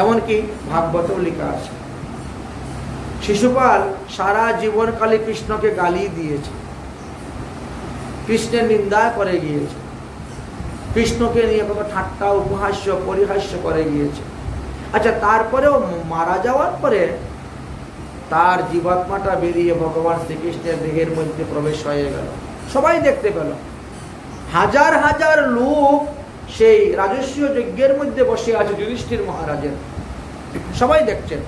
এমনকি ভাগবতেও লেখা আছে। শিশুপাল সারা জীবনকালে কৃষ্ণকে গালি দিয়েছে, কৃষ্ণের নিন্দা করে গিয়েছে, কৃষ্ণকে নিয়ে কোনো ঠাট্টা উপহাস্য পরিহাস্য করে গিয়েছে। আচ্ছা, তারপরেও মারা যাওয়ার পরে তার জীবাত্মাটা বেরিয়ে ভগবান শ্রীকৃষ্ণের দেহের মধ্যে প্রবেশ হয়ে গেল, সবাই দেখতে পেল। হাজার হাজার লোক সেই রাজস্বীয় যজ্ঞের মধ্যে বসে আছে যুধিষ্ঠির মহারাজের, সবাই দেখছেন।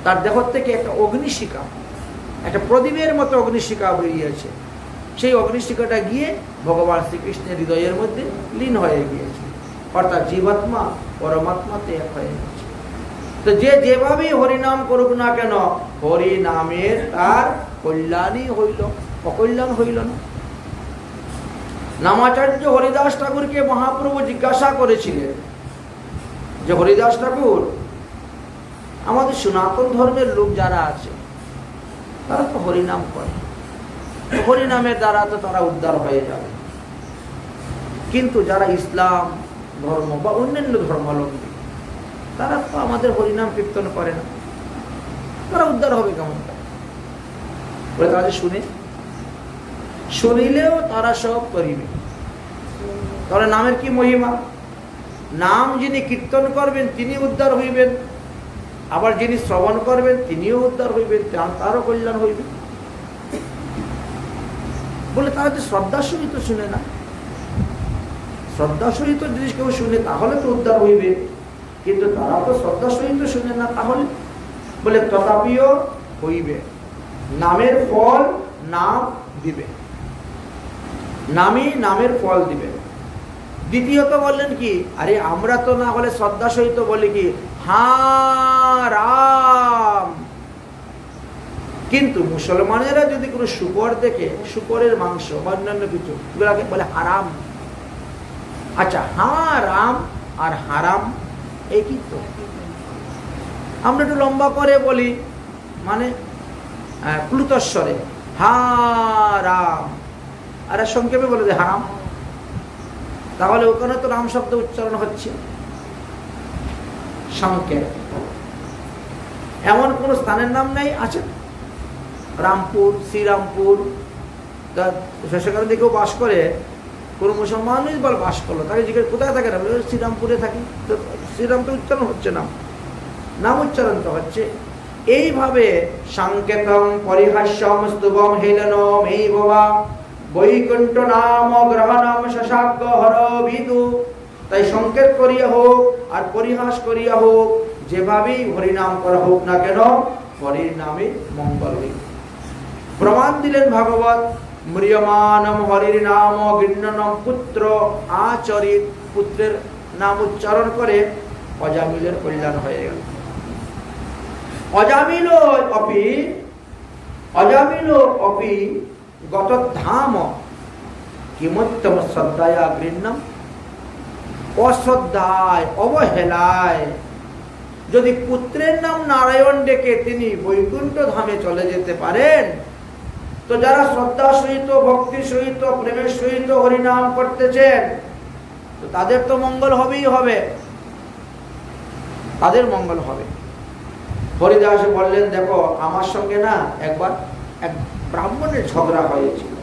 তার দেহ থেকে একটা অগ্নিশিখা, একটা প্রদীপের মতো অগ্নিশিখা বেরিয়েছে। সেই অগ্নিশিখাটা গিয়ে ভগবান শ্রীকৃষ্ণের হৃদয়ের মধ্যে লীন হয়ে গিয়েছে, অর্থাৎ জীবাত্মা পরমাত্মাতে এক হয়ে গেছে। তো যে যেভাবেই হরিনাম করুক না কেন, হরিনামের তার কল্যাণই হইল, অকল্যাণ হইল না। নামাচার্য হরিদাস ঠাকুরকে মহাপ্রভু জিজ্ঞাসা করেছিলেন যে, হরিদাস ঠাকুর, আমাদের সনাতন ধর্মের লোক যারা আছে তারা তো হরিনাম করে, হরিনামের দ্বারা তো তারা উদ্ধার হয়ে যাবে, কিন্তু যারা ইসলাম ধর্ম বা অন্যান্য ধর্মাবলম্বী তারা তো আমাদের হরিনাম কীর্তন করে না, তারা উদ্ধার হবে কেমন? বলে তাদের শুনিলেও তারা সব করিবে। তাহলে নামের কি মহিমা? নাম যিনি কীর্তন করবেন তিনি উদ্ধার হইবেন, আবার যিনি শ্রবণ করবেন তিনিও উদ্ধার হইবেন, তারও কল্যাণ হইবে। বলে তারা তো শ্রদ্ধার সহিত শুনে না, শ্রদ্ধার সহিত যদি কেউ শুনে তাহলে তো উদ্ধার হইবে, কিন্তু তারা তো শ্রদ্ধার সহিত শুনে না, তাহলে বলে তথাপিও হইবে। নামের ফল নাম দিবে, নামই নামের ফল দিবে। দ্বিতীয়ত বললেন কি, আরে আমরা তো না বলে শ্রদ্ধা সহিত বলি কি হা রাম, কিন্তু মুসলমানেরা যদি কোনো শুকর দেখে, শুকরের মাংস বা অন্যান্য কিছু, এগুলাকে বলে হারাম। আচ্ছা, হা রাম আর হারাম একই তো। আমরা একটু লম্বা করে বলি, মানে প্লুতস্বরে হা রাম, আর সংক্ষেপে বলে যে হারাম, তাহলে ওখানে তো রাম শব্দ উচ্চারণ হচ্ছে সংক্ষেপ। এমন কোন স্থানের নাম নেই? আছে রামপুর, শ্রীরামপুর, সেখানে যে কেউ বাস করে, কোন মুসলমানই বল বাস করলো, তাকে জিজ্ঞেস কোথায় থাকে, না শ্রীরামপুরে থাকি, তো শ্রীরাম তো উচ্চারণ হচ্ছে না, নাম উচ্চারণ তো হচ্ছে। এইভাবে সংকেতম পরিহাস্যম স্তুবম হেলনম এই বাবা বৈকুণ্ঠ নাম গ্রহণম শশাব্দ হর বিদু। তাই সংকেত করিয়া হোক আর পরিহাস করিয়া হোক, যেভাবেই হরিনাম করা হোক না কেন, হরির নামে মঙ্গল হইবে। প্রমাণ দিলেন ভাগবত, ম্রিয়মানম হরির নাম গৃহ্ণনম পুত্র আচরিত। পুত্রের নাম উচ্চারণ করে অজামিলের কল্যাণ হয়ে গেল। অজামিল অপি গতধাম কিমুত্তম শ্রদ্ধায়া গৃহ্ণম। অশ্রদ্ধায়, অবহেলায় যদি পুত্রের নাম নারায়ণ ডেকে তিনি বৈকুণ্ঠ ধামে চলে যেতে পারেন, তো যারা শ্রদ্ধা সহিত, ভক্তি সহিত, প্রেমের সহিত হরিনাম করতেছেন, তো তাদের তো মঙ্গল হবেই হবে, তাদের মঙ্গল হবে। হরিদাস বললেন, দেখো আমার সঙ্গে না একবার এক ব্রাহ্মণের ঝগড়া হয়েছিল,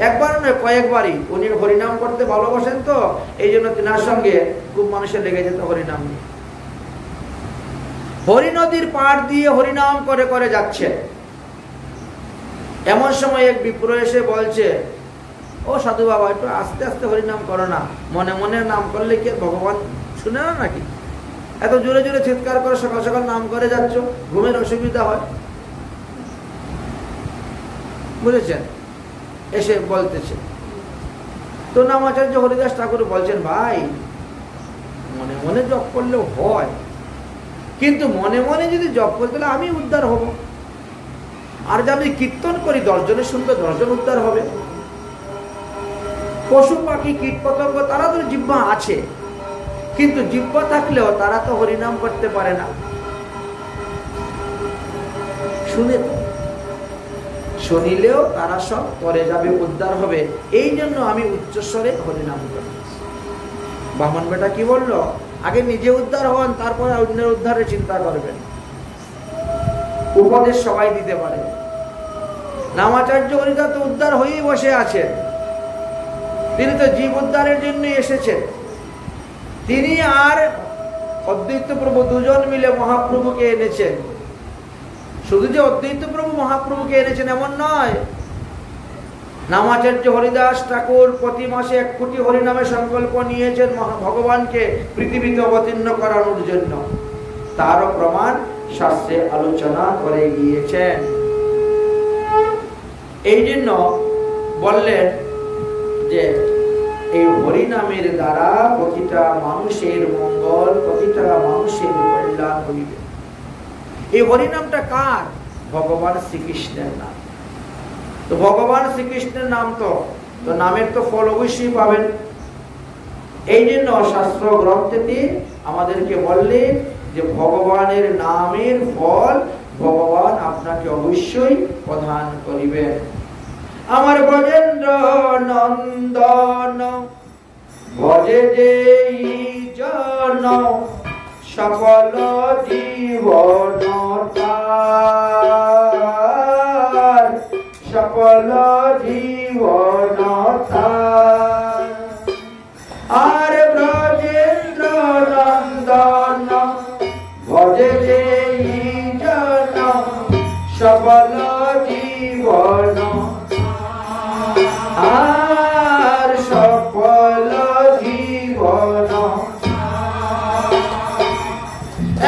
একবার নয় কয়েকবারই। উনি হরিনাম করতে ভালোবাসেন, তো এই জন্য তিনার সঙ্গে খুব মানুষের লেগে যেত হরিনাম নিয়ে। হরিনদীর পাড় দিয়ে হরিনাম করে করে যাচ্ছে, এমন সময় এক বিপ্র এসে বলছে, ও সাধু বাবা, একটু আস্তে আস্তে হরিনাম করো না, মনে মনে নাম করলে কি ভগবান শুনে না নাকি? এত জোরে জোরে চিৎকার করে সকাল সকাল নাম করে যাচ্ছ, ঘুমের অসুবিধা হয়। বুঝেছেন? এসে বলতেছে, তো নামাচার্য হরিদাস ঠাকুর বলছেন, ভাই মনে মনে জপ করলেও হয়, কিন্তু মনে মনে যদি জপ করতে হলে আমি উদ্ধার হব, আর যদি আমি কীর্তন করি 10 জনের শুনবে, 10 জন উদ্ধার হবে। পশু পাখি কীট পতঙ্গ তারা তো জিহ্বা আছে, কিন্তু জিহ্বা থাকলেও তারা তো হরিনাম করতে পারে না। শুনিলেও তারা সব পরে যাবে, উদ্ধার হবে। এই জন্য আমি উচ্চস্বরে হরিনাম করি। বামন বেটা কি বললো, আগে নিজে উদ্ধার হন, তারপরে অন্যের উদ্ধারে চিন্তা করবেন। উপদেশ সবাই দিতে পারে। নামাচার্য হরিদাস তো উদ্ধার হয়েই বসে আছেন, তিনি তো জীব উদ্ধারের জন্য এসেছেন। তিনি আর অদ্বৈত প্রভু দুজন মিলে মহাপ্রভুকে এনেছেন। শুধু যে অদ্বৈত প্রভু মহাপ্রভুকে এনেছেন এমন নয়, নামাচার্য হরিদাস ঠাকুর প্রতি মাসে 1 কোটি হরিনামে সংকল্প নিয়েছেন ভগবানকে পৃথিবীতে অবতীর্ণ করানোর জন্য। তারও প্রমাণ শাস্ত্রে আলোচনা করে গিয়েছেন। এই জন্য বললেন যে এই হরিনামের দ্বারা প্রতিটা মানুষের মঙ্গল, প্রতিটা মানুষের কল্যাণ হইবে। এই হরিনামটা কার? ভগবান শ্রীকৃষ্ণের নাম। তো ভগবান শ্রীকৃষ্ণের নাম তো নামের তো ফল অবশ্যই পাবেন। এই জন্য শাস্ত্র গ্রন্থেতে আমাদেরকে বললেন যে ভগবানের নামের ফল ভগবান আপনাকে অবশ্যই প্রদান করিবেন। আমার ব্রজেন্দ্র নন্দন ভজে যেই জন সকল জীবন তার, সকল জীবন তার। আর ব্রজেন্দ্র নন্দন ভজে যেই জন সকল জীবন, আর সকল জীবন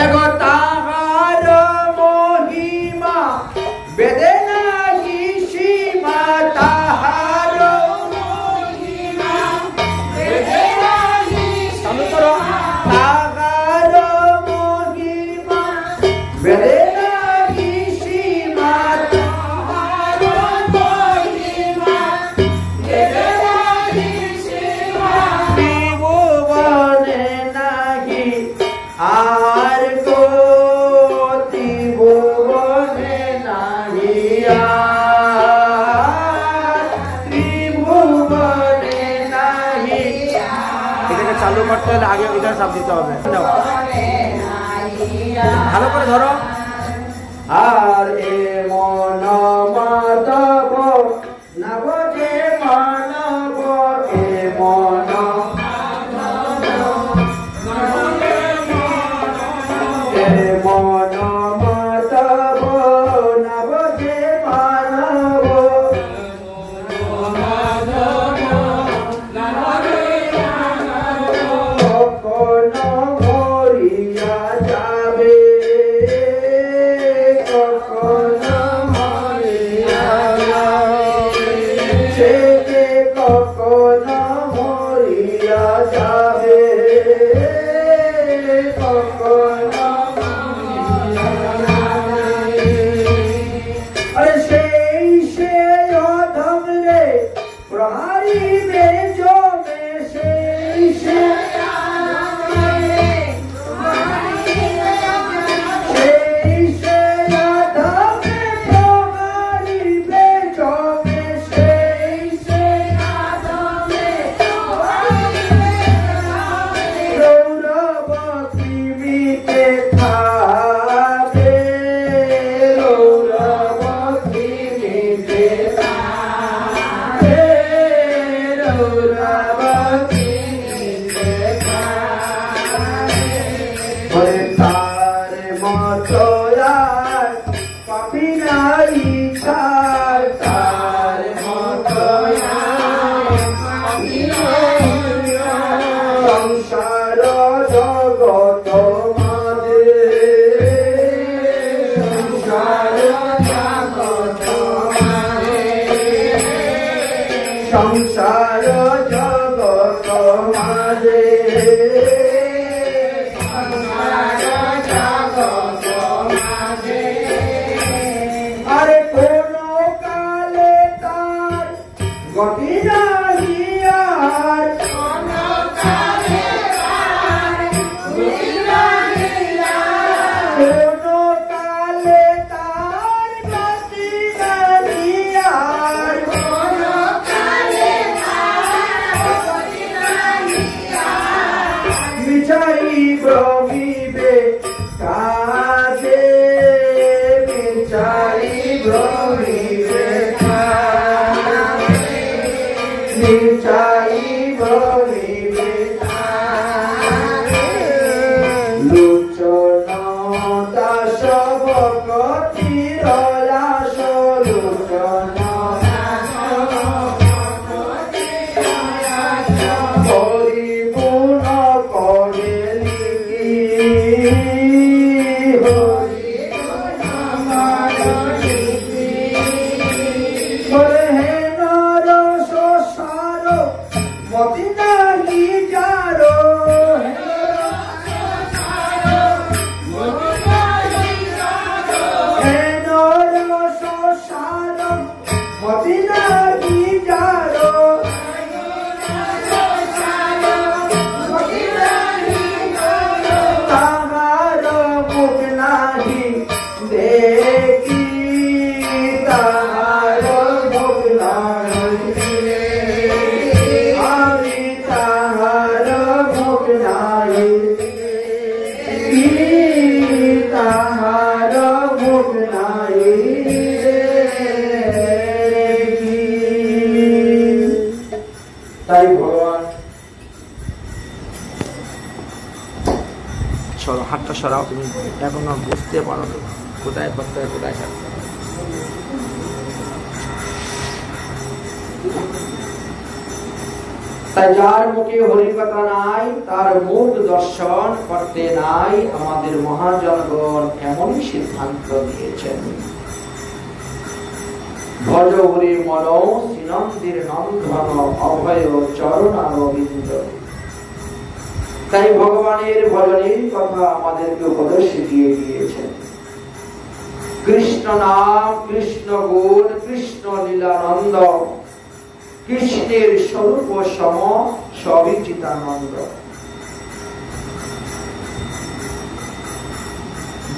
এগো তাহার মহিমা বেদে নাহি সীমা, তাহার মহিমা বেদে নাহি সীমা, তাহার মহিমা বেদে নাহি সীমা, তাহার মহিমা বেদে নাহি সীমা। ত্রিভুবনে নাহি আর গো, ত্রিভুবনে নাহি আর, ত্রিভুবনে নাহি। এটাকে চালু করতে হলে আগে এটার চাপ দিতে হবে। ভালো করে ধরো। আর এ মন মাধব নব যে মানব, এ মন মন মাধব নব যে মানব, কখন মরিয়া যাবে, কখন মরিয়া যাবে, সে যে কখন মরিয়া যাবে, কখন প্রহারিবে জমে, সেই সে সেই সে আধমে প্রহারিবে জমে, সেই সে আধমে প্রহারিবে নাহি যারো তাই ভগবান চলো হাতটা সরাও, তুমি এখনো বুঝতে পারো কোথায় করতে হয় কোথায় থাকতে হয়। তাই যার মুখে হরিকথা নাই তার মুখ দর্শন করতে নাই, আমাদের মহাজনগণ এমনই সিদ্ধান্ত নিয়েছেন। ভজ হরি মন শ্রীনন্দির নন্দন অভয় চরণ গোবিন্দ। তাই ভগবানের ভজনের কথা আমাদেরকে উপদেশ দিয়ে দিয়েছেন। কৃষ্ণ নাম, কৃষ্ণ গুণ, কৃষ্ণ লীলানন্দ, কৃষ্ণের স্বরূপ সম সবই চিতানন্দ।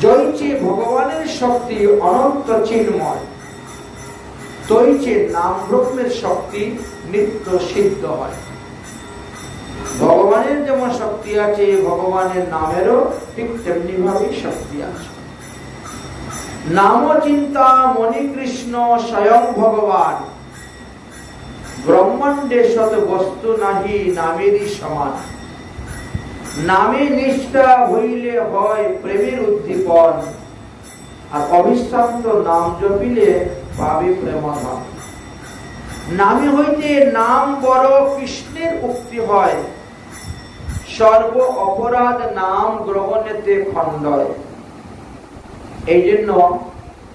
জয়চে ভগবানের শক্তি অনন্ত চিন্ময়, তৈচে নাম ব্রহ্মের শক্তি নিত্য সিদ্ধ হয়। ভগবানের যেমন শক্তি আছে, ভগবানের নামেরও ঠিক তেমনি ভাবে শক্তি আছে। নাম চিন্তা মনি কৃষ্ণ স্বয়ং ভগবান, ব্রহ্মাণ্ডে শত বস্তু নাহি নামেরই সমান। নামে নিষ্ঠা হইলে হয় প্রেমের উদ্দীপন, আর অবিশ্রান্ত নাম জপিলে পাবে প্রেমধন। নামে হইতে নাম বড় কৃষ্ণের উক্তি হয়, সর্ব অপরাধ নাম গ্রহণেতে খণ্ডয়। এই জন্য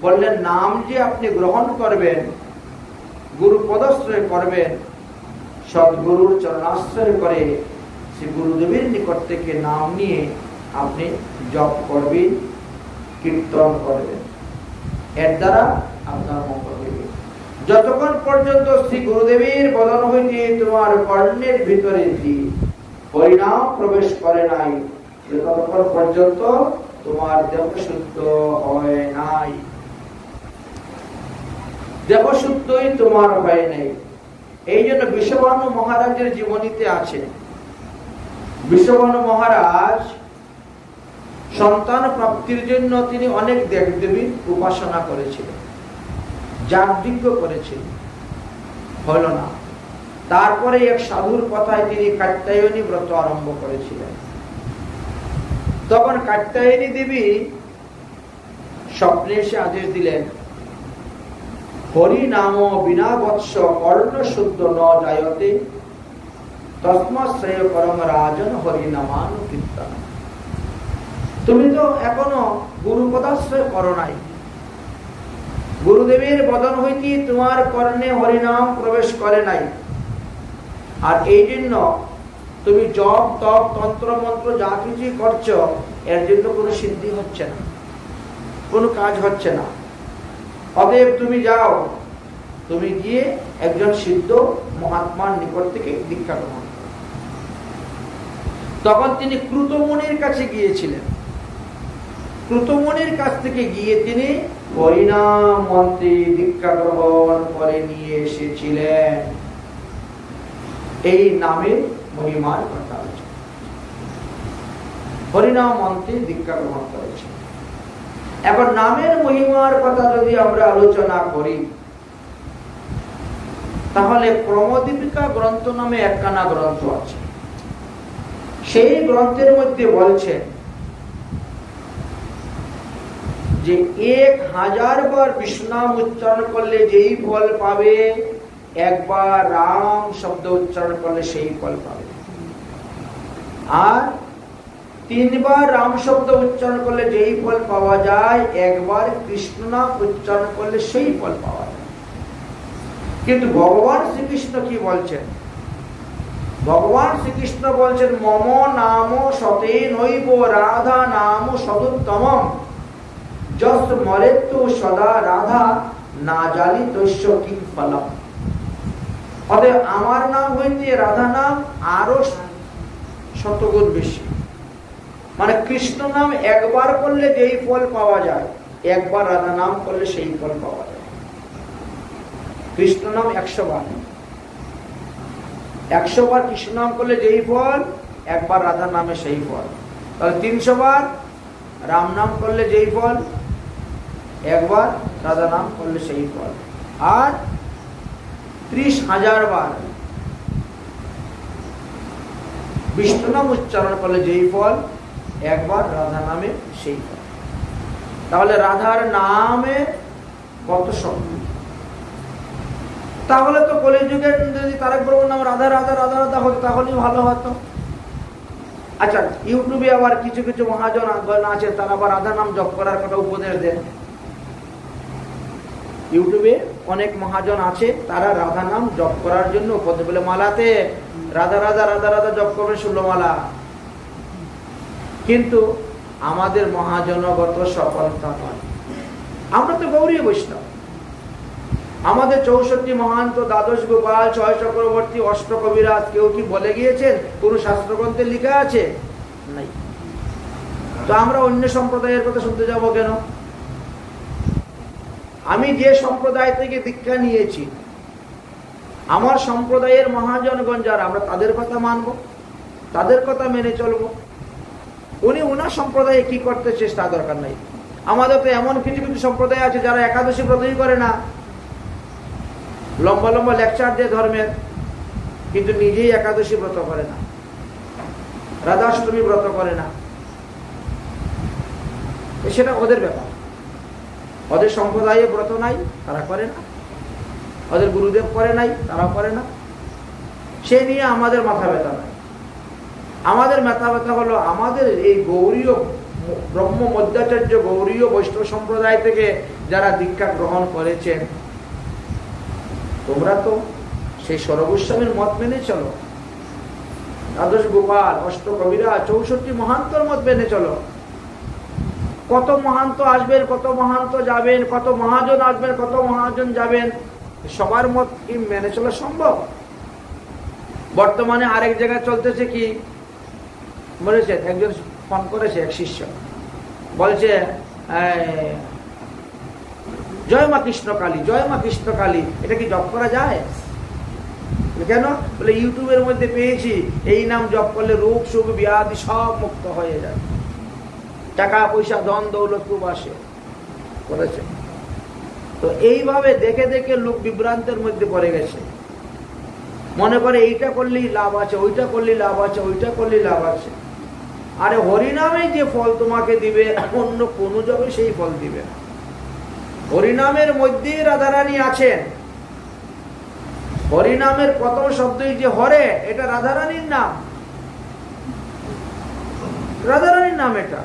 বললেন নাম যে আপনি গ্রহণ করবেন, গুরু পদাশ্রয় করবেন, সদ্গুরুর চরণাশ্রয় করে শ্রী গুরুদেবের নিকট থেকে নাম নিয়ে আপনি জপ করবেন, কীর্তন করবেন, এর দ্বারা আপনার মঙ্গল হইবে। যতক্ষণ পর্যন্ত শ্রী গুরুদেবের বদন হইতে তোমার কর্ণের ভিতরে হরিনাম প্রবেশ করে নাই, ততক্ষণ পর্যন্ত তোমার দেহ শুদ্ধ হয় নাই, দেহ শুদ্ধই তোমার হয় নাই। এই জন্য বিশ্বভানু মহারাজের জীবনীতে আছে, বিশ্বভানু মহারাজ সন্তান প্রাপ্তির জন্য তিনি অনেক দেবদেবীর উপাসনা করেছিলেন, যাগযজ্ঞ করেছিলেন, হল না। তারপরে এক সাধুর কথায় তিনি কাত্যায়নী ব্রত আরম্ভ করেছিলেন। তখন কাত্যায়নী দেবী স্বপ্নে এসে আদেশ দিলেন, হরি নাম বিনা বৎস কর্ণ শুদ্ধ ন জায়তে, তস্মাৎ শ্রেয় করম রাজন হরি নামান কীর্তন। তুমি তো এখনো গুরু পদাশ্রয় করো নাই, গুরুদেবের বদন হইতে তোমার কর্ণে হরিনাম প্রবেশ করে নাই, আর এই জন্য তুমি জপ তপ তন্ত্র মন্ত্র যা কিছু করছো এর জন্য কোনো সিদ্ধি হচ্ছে না, কোনো কাজ হচ্ছে না। অতএব তুমি যাও, তুমি গিয়ে একজন সিদ্ধ মহাত্মার নিকট থেকে দীক্ষা গ্রহণ করো। তখন তিনি ক্রুতমুনির কাছে গিয়েছিলেন। ক্রুতমুনির কাছ থেকে গিয়ে তিনি হরিনাম মন্ত্রে দীক্ষা গ্রহণ করে নিয়ে এসেছিলেন। এই নামের মহিমার কথা আছে, হরিনাম মন্ত্রে দীক্ষা গ্রহণ করেছে। এখন নামের মহিমার কথা যদি আমরা আলোচনা করি, তাহলে ক্রমদীপিকা গ্রন্থ নামে একখানা গ্রন্থ আছে। সেই গ্রন্থের মধ্যে বলছে যে 1000 বার বিষ্ণু নাম উচ্চারণ করলে যেই ফল পাবে, একবার রাম শব্দ উচ্চারণ করলে সেই ফল পাবে, আর 3 বার রাম শব্দ উচ্চারণ করলে যেই ফল পাওয়া যায়, একবার কৃষ্ণ নাম উচ্চারণ করলে সেই ফল পাওয়া যায়। কিন্তু ভগবান শ্রীকৃষ্ণ কি বলছেন? ভগবান শ্রীকৃষ্ণ বলছেন মম নাম সতে নৈব রাধা নাম সদুত্তমম যস্য মরেত্তু সদা রাধা না জানি তস্য কিং ফলম। অতএব আমার নাম হইতে রাধা নাম আরো শতগুণ বেশি। মানে কৃষ্ণ নাম একবার করলে যেই ফল পাওয়া যায়, একবার রাধা নাম করলে সেই ফল পাওয়া যায়। কৃষ্ণ নাম 100 বার, 100 বার কৃষ্ণ নাম করলে যেই ফল, একবার রাধা নামে সেই ফল। তাহলে 300 বার রাম নাম করলে যেই ফল, একবার রাধা নাম করলে সেই ফল। আর 30,000 বার বিষ্ণু নাম উচ্চারণ করলে যেই ফল, একবার রাধা নামে সেই ফল। তাহলে রাধার নামে কত শক্তি। তাহলে তো কলিযুগে যদি তারক ব্রহ্মর নাম রাধা রাধা রাধা রাধা হতো তাহলেই ভালো হতো। আচ্ছা, ইউটিউবে আবার কিছু কিছু মহাজন আছে, তারা আবার রাধা নাম জপ করার কথা উপদেশ দেন। ইউটিউবে অনেক মহাজন আছে, তারা রাধা নাম জপ করার জন্য উপদেশ বলে, মালাতে রাধা রাধা রাধা রাধা জপ করবেন 16 মালা। কিন্তু আমাদের মহাজনগত সফলতা নয়। আমরা তো গৌরী বৈষ্ণব, আমাদের 64 মহান্ত, দ্বাদশ গোপাল, 6 চক্রবর্তী, অষ্ট কবিরাজ কেউ কি বলে গিয়েছেন? কোন শাস্ত্রগ্রন্থে লেখা আছে? নাই। তো আমরা অন্য সম্প্রদায়ের কথা শুনতে যাব কেন? আমি যে সম্প্রদায় থেকে দীক্ষা নিয়েছি, আমার সম্প্রদায়ের মহাজনগণ যারা, আমরা তাদের কথা মানব, তাদের কথা মেনে চলব। উনি ওনার সম্প্রদায়ে কি করতে চেষ্টা দরকার নাই। আমাদের তো এমন কিছু কিছু সম্প্রদায় আছে যারা একাদশী ব্রতই করে না, লম্বা লম্বা লেকচার দিয়ে ধর্মের, কিন্তু নিজেই একাদশী ব্রত করে না, রাধাষ্টমী ব্রত করে না। সেটা ওদের ব্যাপার। ওদের সম্প্রদায়ে ব্রত নাই, তারা করে না। ওদের গুরুদেব করে নাই, তারা করে না। সে নিয়ে আমাদের মাথা ব্যথা নাই। আমাদের মাথা ব্যথা হলো আমাদের এই গৌরীয় ব্রহ্ম মধ্যাচার্য গৌরীয় বৈষ্ণব সম্প্রদায় থেকে যারা দীক্ষা গ্রহণ করেছেন, তোমরা তো সেই সরগোস্বামীর মত মেনে চলো, দ্বাদশ গোপাল, অষ্ট কবিরা, 64 মহান্তর মত মেনে চলো। কত মহান্ত আসবেন, কত মহান্ত যাবেন, কত মহাজন আসবেন, কত মহাজন যাবেন, সবার মত কি মেনে চলা সম্ভব? বর্তমানে আরেক জায়গায় চলতেছে কি বলেছে, একজন ফোন করেছে, এক শিষ্য বলছে জয় মা কৃষ্ণ কালী, জয় মা কৃষ্ণ কালী, এটা কি জপ করা যায়? কেন? বলে ইউটিউবের মধ্যে পেয়েছি এই নাম জপ করলে রোগ শোক ব্যাধি সব মুক্ত হয়ে যায়, টাকা পয়সা ধন দৌলত খুব আসে বলেছে। তো এইভাবে দেখে দেখে লোক বিভ্রান্তের মধ্যে পড়ে গেছে, মনে করে এইটা করলেই লাভ আছে, ওইটা করলেই লাভ আছে, ওইটা করলেই লাভ আছে। আরে হরিনামে যে ফল তোমাকে দিবে, অন্য কোন জবে সেই ফল দিবে না। হরিনামের মধ্যেই রাধারানী আছেন। হরিনামের প্রথম শব্দই যে হরে, এটা রাধারানীর নাম, রাধারানীর নাম এটা।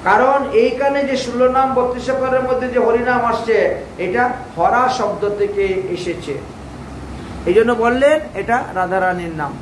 কারণ এইখানে যে 16 নাম 32 প্রকারের মধ্যে যে হরিনাম আসছে, এটা হরা শব্দ থেকে এসেছে, এই জন্য বললেন এটা রাধারানীর নাম।